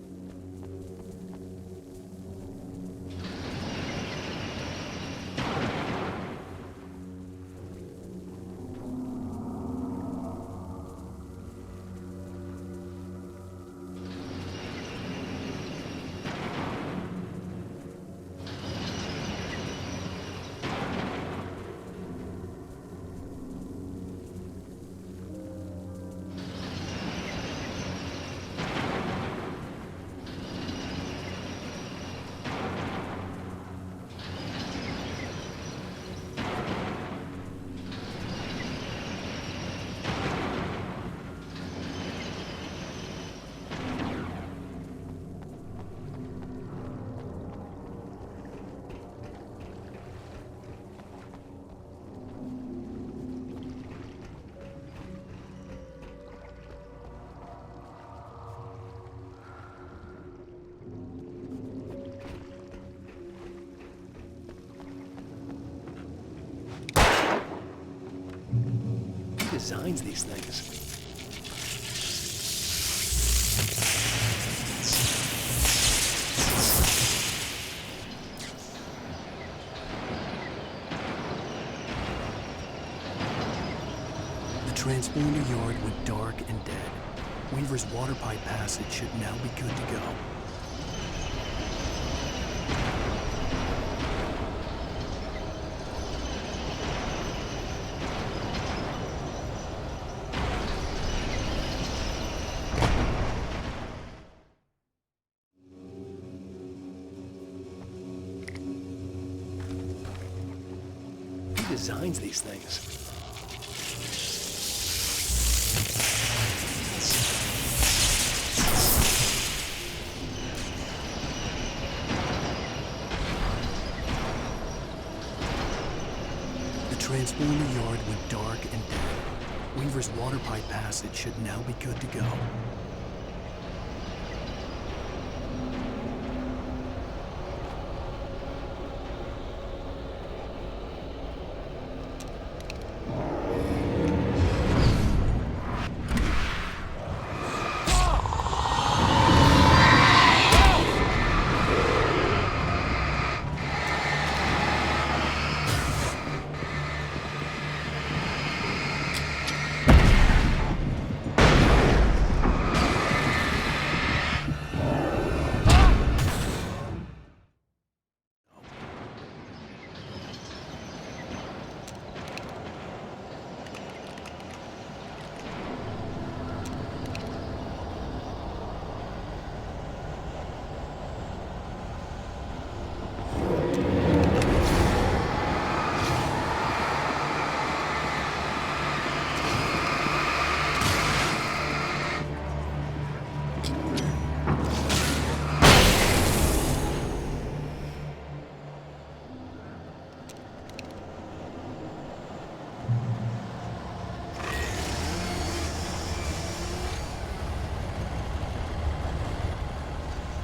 designs these things? The transponder yard went dark and dead. Weaver's water pipe passage should now be good to go. Who designs these things? The transponder yard went dark and dead. Weaver's water pipe passage should now be good to go.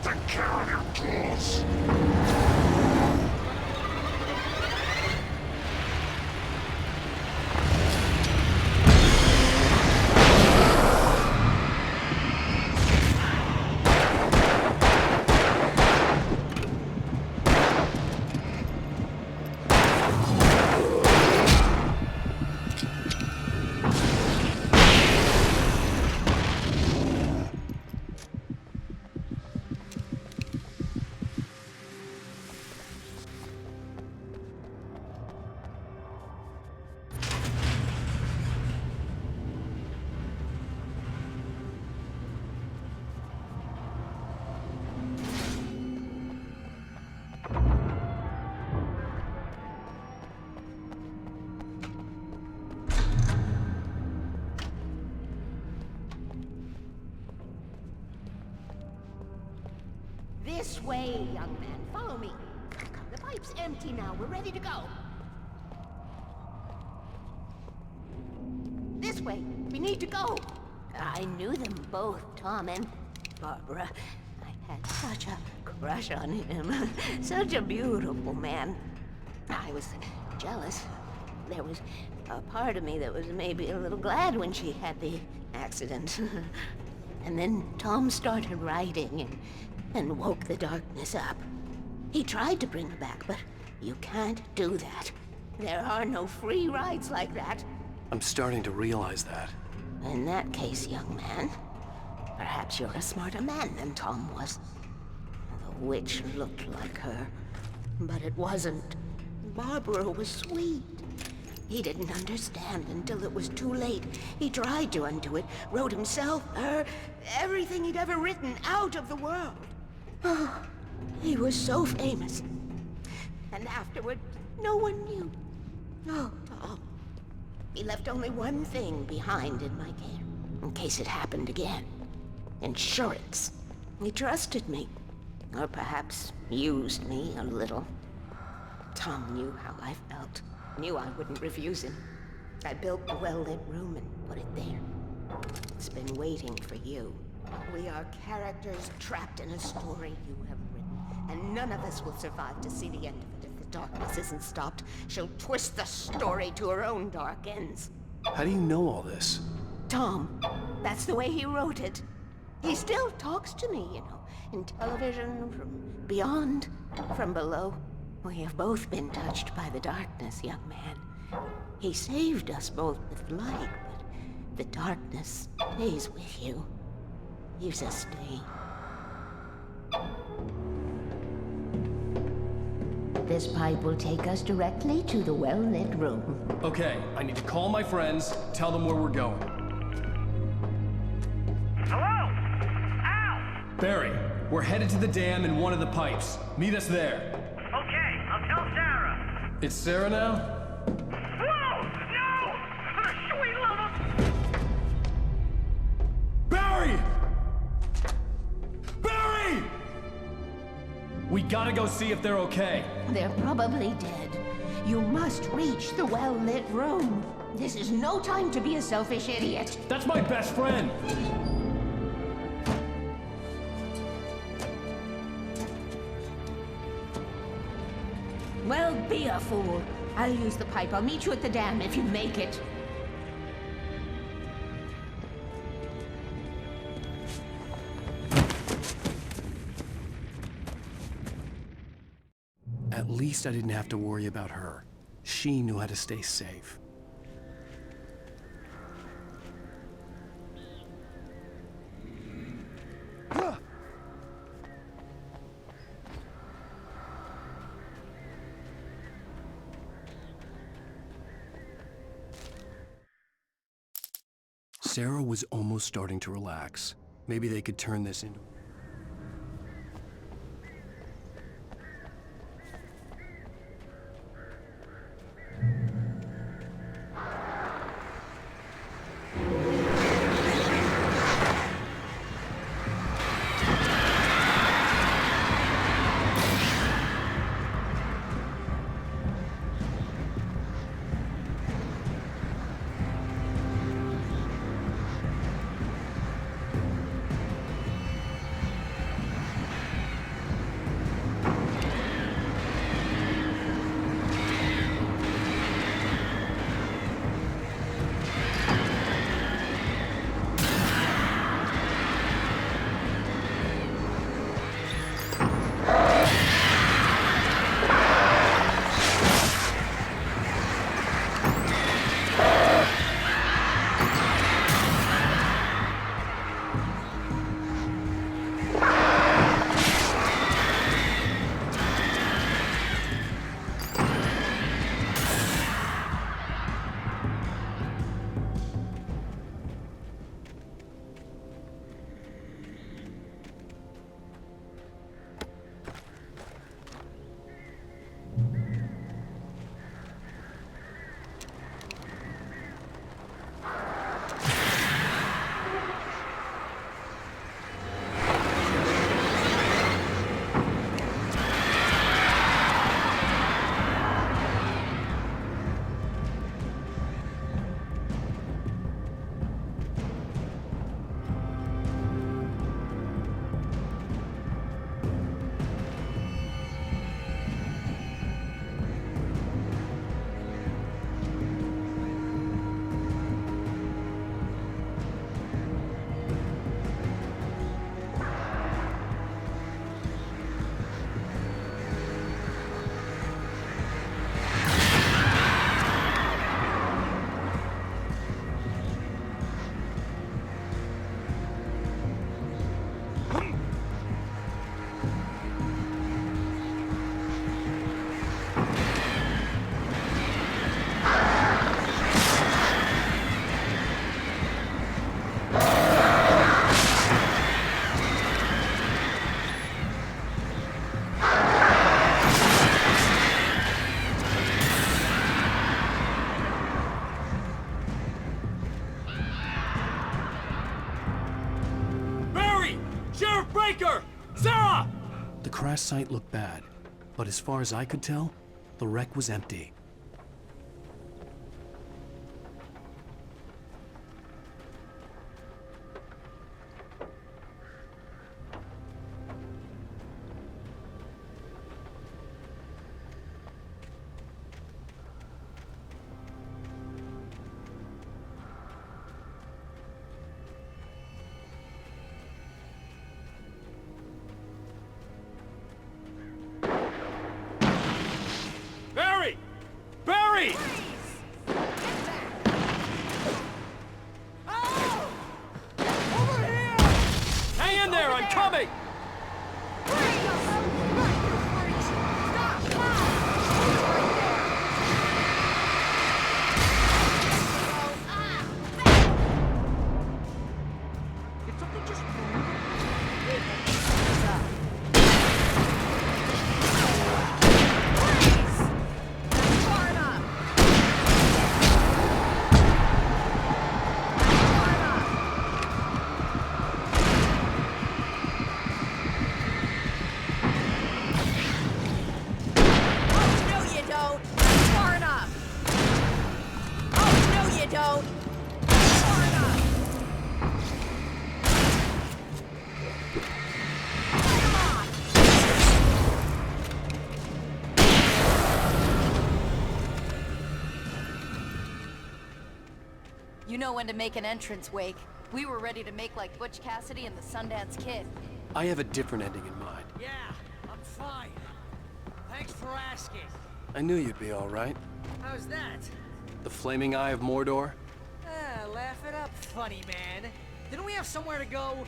The carrier tools. This way, young man. Follow me. The pipe's empty now. We're ready to go. This way. We need to go. I knew them both, Tom and Barbara. I had such a crush on him. Such a beautiful man. I was jealous. There was a part of me that was maybe a little glad when she had the accident. And then Tom started writing and woke the darkness up. He tried to bring her back, but you can't do that. There are no free rides like that. I'm starting to realize that. In that case, young man, perhaps you're a smarter man than Tom was. The witch looked like her, but it wasn't. Barbara was sweet. He didn't understand until it was too late. He tried to undo it, wrote himself, her, everything he'd ever written out of the world. Oh, he was so famous. And afterward, no one knew. Oh, Tom. He left only one thing behind in my care, in case it happened again. Insurance. He trusted me. Or perhaps used me a little. Tom knew how I felt. Knew I wouldn't refuse him. I built the well-lit room and put it there. It's been waiting for you. We are characters trapped in a story you have written, and none of us will survive to see the end of it if the darkness isn't stopped. She'll twist the story to her own dark ends. How do you know all this? Tom, that's the way he wrote it. He still talks to me, you know, in television, from beyond, from below. We have both been touched by the darkness, young man. He saved us both with light, but the darkness stays with you. Leaves a stain. This pipe will take us directly to the well-lit room. Okay, I need to call my friends, tell them where we're going. Hello? Al! Barry, we're headed to the dam in one of the pipes. Meet us there. Okay, I'll tell Sarah. It's Sarah now? Whoa! No! For the sweet love of... Barry! Barry! We gotta go see if they're okay. They're probably dead. You must reach the well-lit room. This is no time to be a selfish idiot. That's my best friend! Well, be a fool. I'll use the pipe. I'll meet you at the dam if you make it. At least I didn't have to worry about her. She knew how to stay safe. Sarah was almost starting to relax. Maybe they could turn this into... Sarah! The crash site looked bad, but as far as I could tell, the wreck was empty. You know when to make an entrance, Wake. We were ready to make like Butch Cassidy and the Sundance Kid. I have a different ending in mind. Yeah, I'm fine. Thanks for asking. I knew you'd be all right. How's that? The flaming eye of Mordor? Ah, laugh it up, funny man. Didn't we have somewhere to go?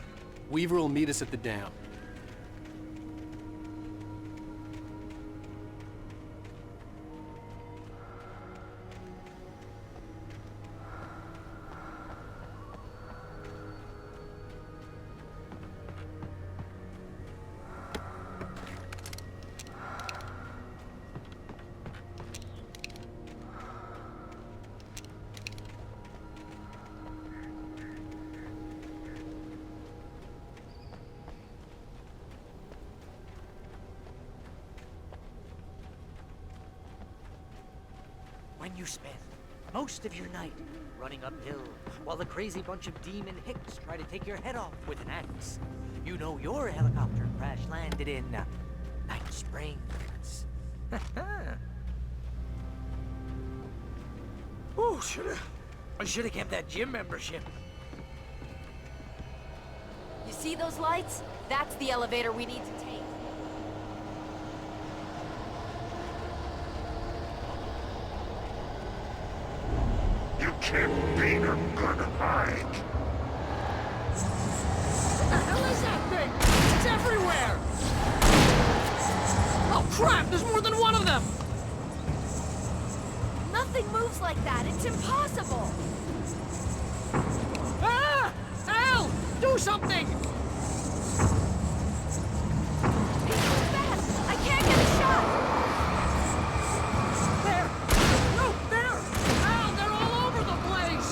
Weaver will meet us at the dam. When you spend most of your night running uphill while the crazy bunch of demon hicks try to take your head off with an axe, you know your helicopter crash landed in Night Springs. Oh, I should have kept that gym membership. You see those lights? That's the elevator we need to take. You can't beat a good hike. What the hell is that thing? It's everywhere! Oh crap, there's more than one of them! Nothing moves like that. It's impossible. Ah! Al! Do something! He's too fast. I can't get a shot. There! No, there! Al, they're all over the place!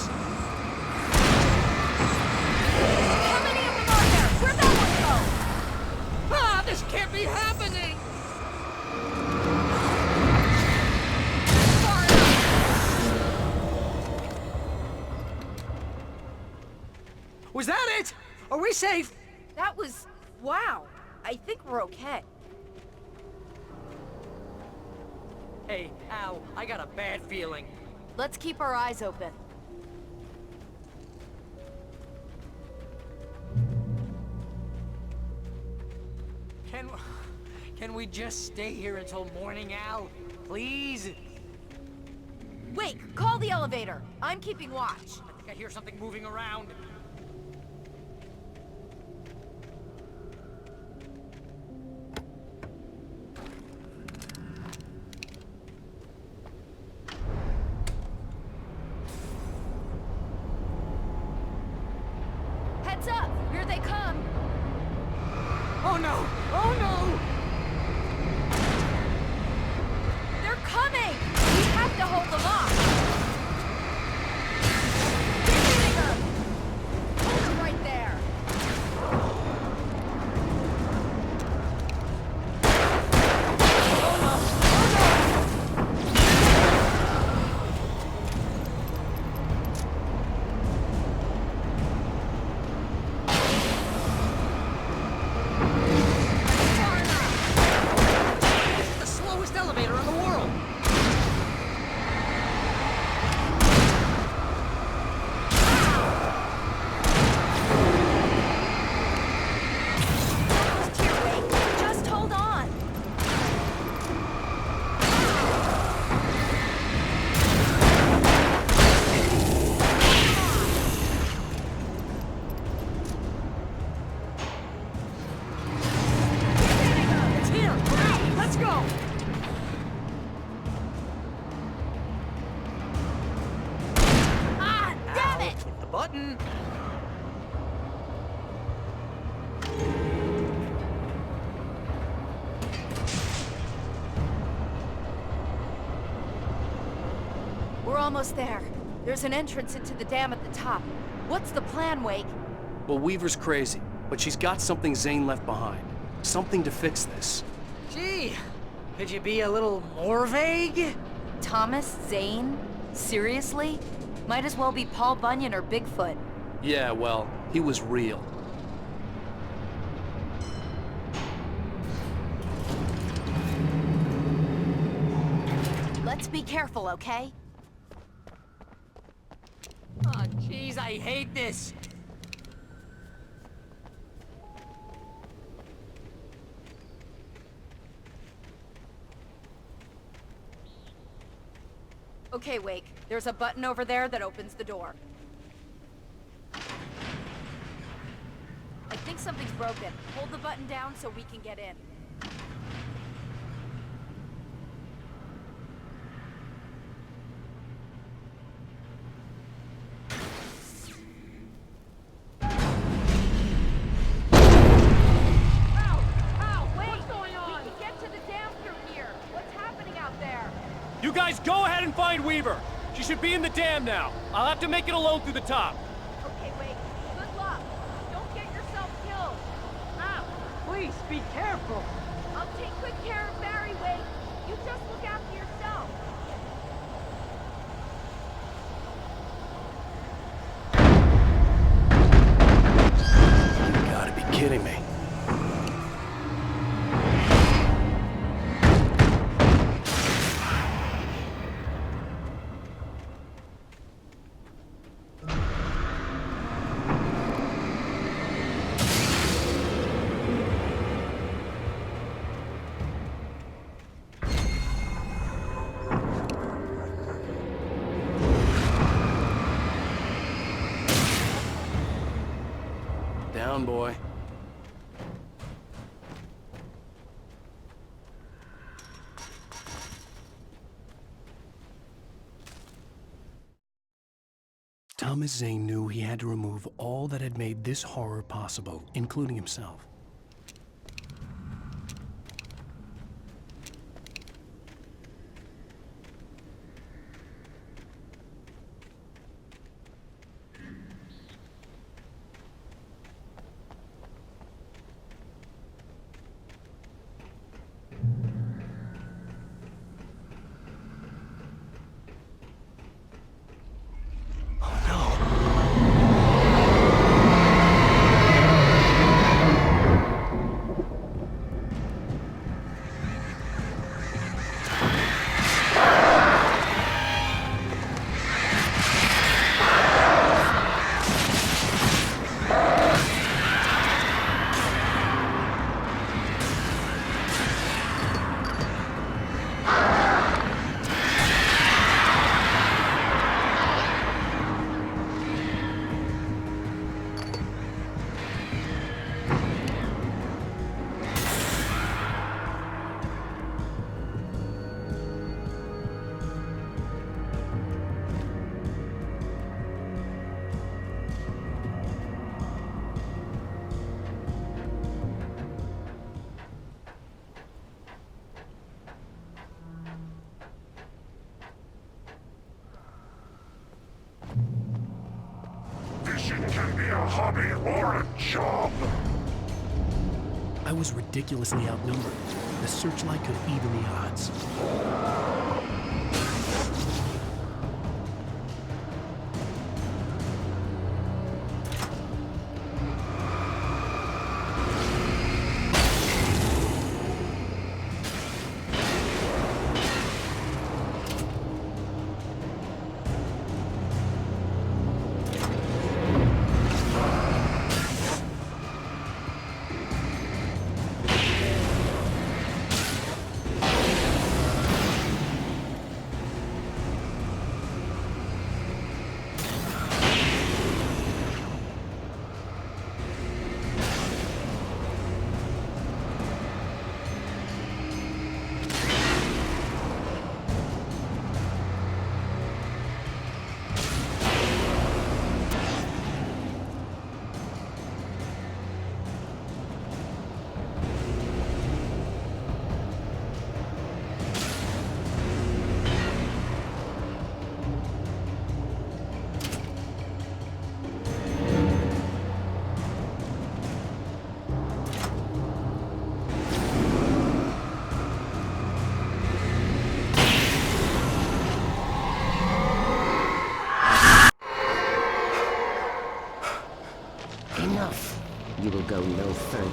How many of them are there? Where'd that one go? Ah, this can't be happening! Was that it? Are we safe? That was... wow. I think we're okay. Hey, Al, I got a bad feeling. Let's keep our eyes open. Can we just stay here until morning, Al? Please? Wait, call the elevator. I'm keeping watch. I think I hear something moving around. Heads up! Here they come! Oh no! Oh no! They're coming! We have to hold them off! Keep hitting her! Hold her right there! This is the slowest elevator in the world! Almost here, Wake. Just hold on! It's here! Hurry! Let's go! Ah, damn it! Hit the button! We're almost there. There's an entrance into the dam at the top. What's the plan, Wake? Well, Weaver's crazy, but she's got something Zane left behind. Something to fix this. Gee, could you be a little more vague? Thomas Zane? Seriously? Might as well be Paul Bunyan or Bigfoot. Yeah, well, he was real. Let's be careful, okay? Oh, jeez, I hate this. Okay, Wake. There's a button over there that opens the door. I think something's broken. Hold the button down so we can get in. You guys go ahead and find Weaver. She should be in the dam now. I'll have to make it alone through the top. Okay, Wake. Good luck. Don't get yourself killed. Ow! Please, be careful. I'll take good care of Barry, Wake. You just look after yourself. You gotta be kidding me. Down, boy. Thomas Zane knew he had to remove all that had made this horror possible, including himself. Fishing can be a hobby or a job. I was ridiculously outnumbered. The searchlight could even the odds. Enough. You will go no further.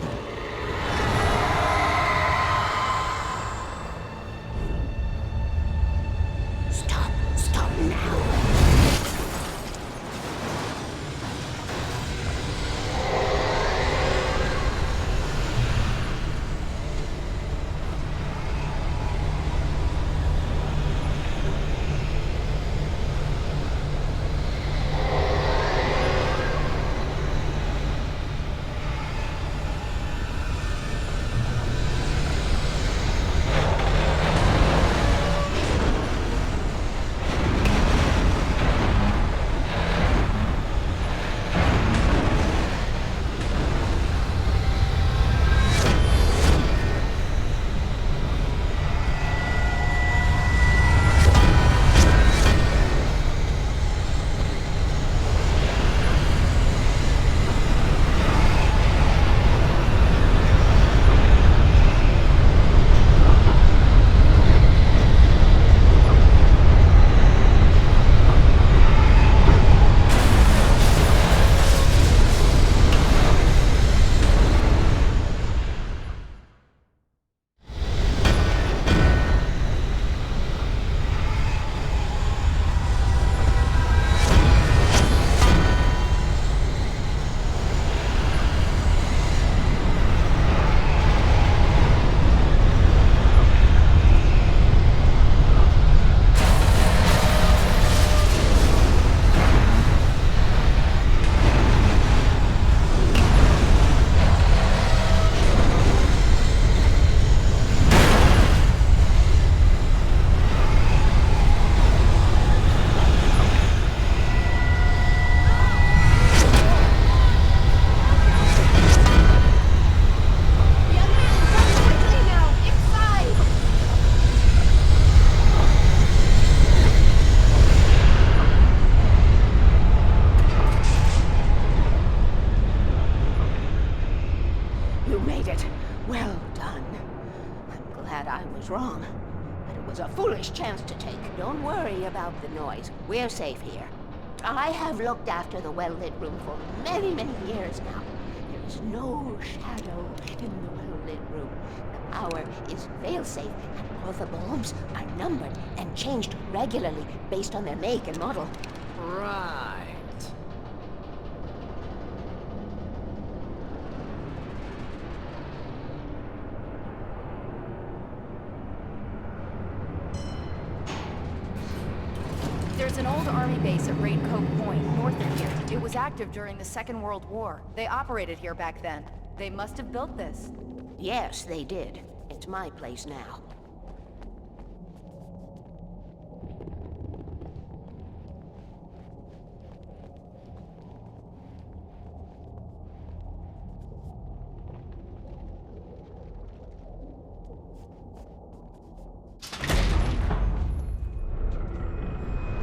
Stop. Stop now. first chance to take. Don't worry about the noise. We're safe here. I have looked after the well-lit room for many, many years now. There is no shadow in the well-lit room. The power is fail-safe, and all the bulbs are numbered and changed regularly based on their make and model. Right. There's an old army base at Raincoat Point, north of here. It was active during the Second World War. They operated here back then. They must have built this. Yes, they did. It's my place now.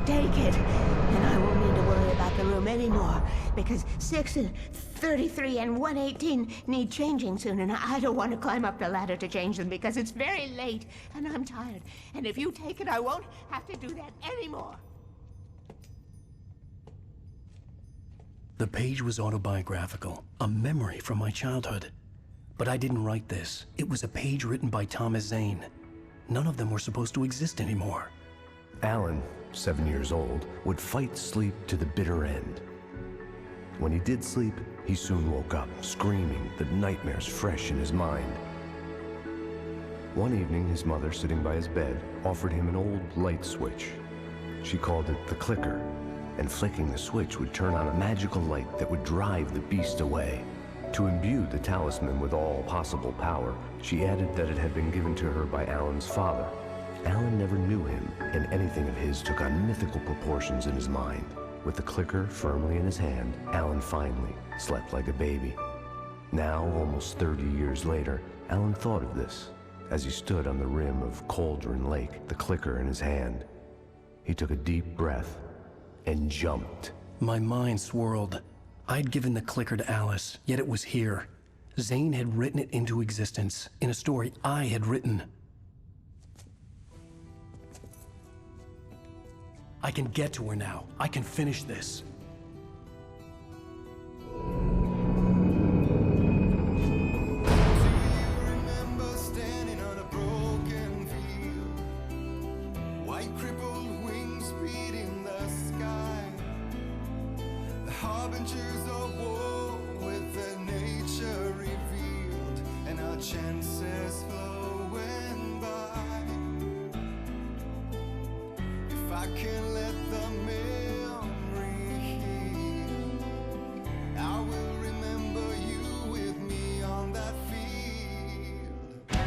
Take it, and I won't need to worry about the room anymore, because 6 and 33 and 118 need changing soon, and I don't want to climb up the ladder to change them because it's very late, and I'm tired. And if you take it, I won't have to do that anymore. The page was autobiographical, a memory from my childhood. But I didn't write this. It was a page written by Thomas Zane. None of them were supposed to exist anymore. Alan, 7 years old, would fight sleep to the bitter end. When he did sleep, he soon woke up, screaming, the nightmares fresh in his mind. One evening, his mother, sitting by his bed, offered him an old light switch. She called it the clicker, and flicking the switch would turn on a magical light that would drive the beast away. To imbue the talisman with all possible power, she added that it had been given to her by Alan's father. Alan never knew him, and anything of his took on mythical proportions in his mind. With the clicker firmly in his hand, Alan finally slept like a baby. Now, almost 30 years later, Alan thought of this as he stood on the rim of Cauldron Lake, the clicker in his hand. He took a deep breath and jumped. My mind swirled. I'd given the clicker to Alice, yet it was here. Zane had written it into existence in a story I had written. I can get to her now. I can finish this. Chances flowing by. If I can let the memory heal, I will remember you with me on that field.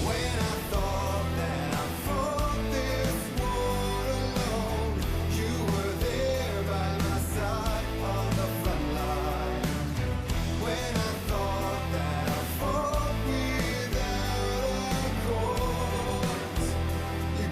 When I thought that I fought this war alone, you were there by my side on the front line. When I thought that I fought without a cause, you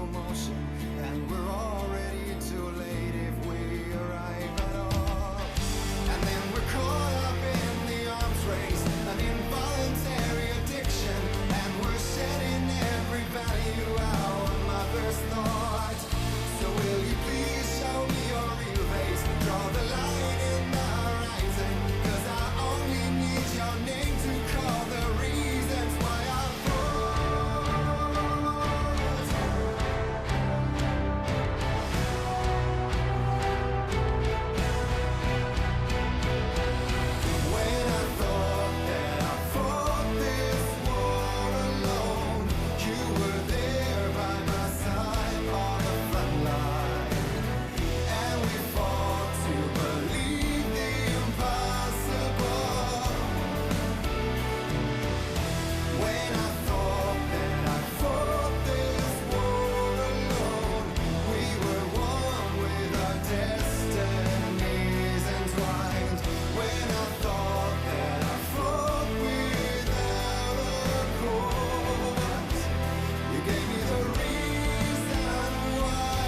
slow motion, and we're already too late if we arrive at all. And then we're caught up in the arms race, an involuntary addiction, and we're shedding every value our mothers thought. So will you please show me your real face? Draw the line in the horizon, 'cause I only need your name to call the reasons why I when I thought that I fought this war alone, you were there by my side on the front line, and we fought to believe the impossible. When I thought that I fought this war alone, we were one with our destinies entwined. When I thought that I fought without a cause, you gave me the reason why.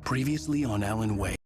Previously on Alan Wake.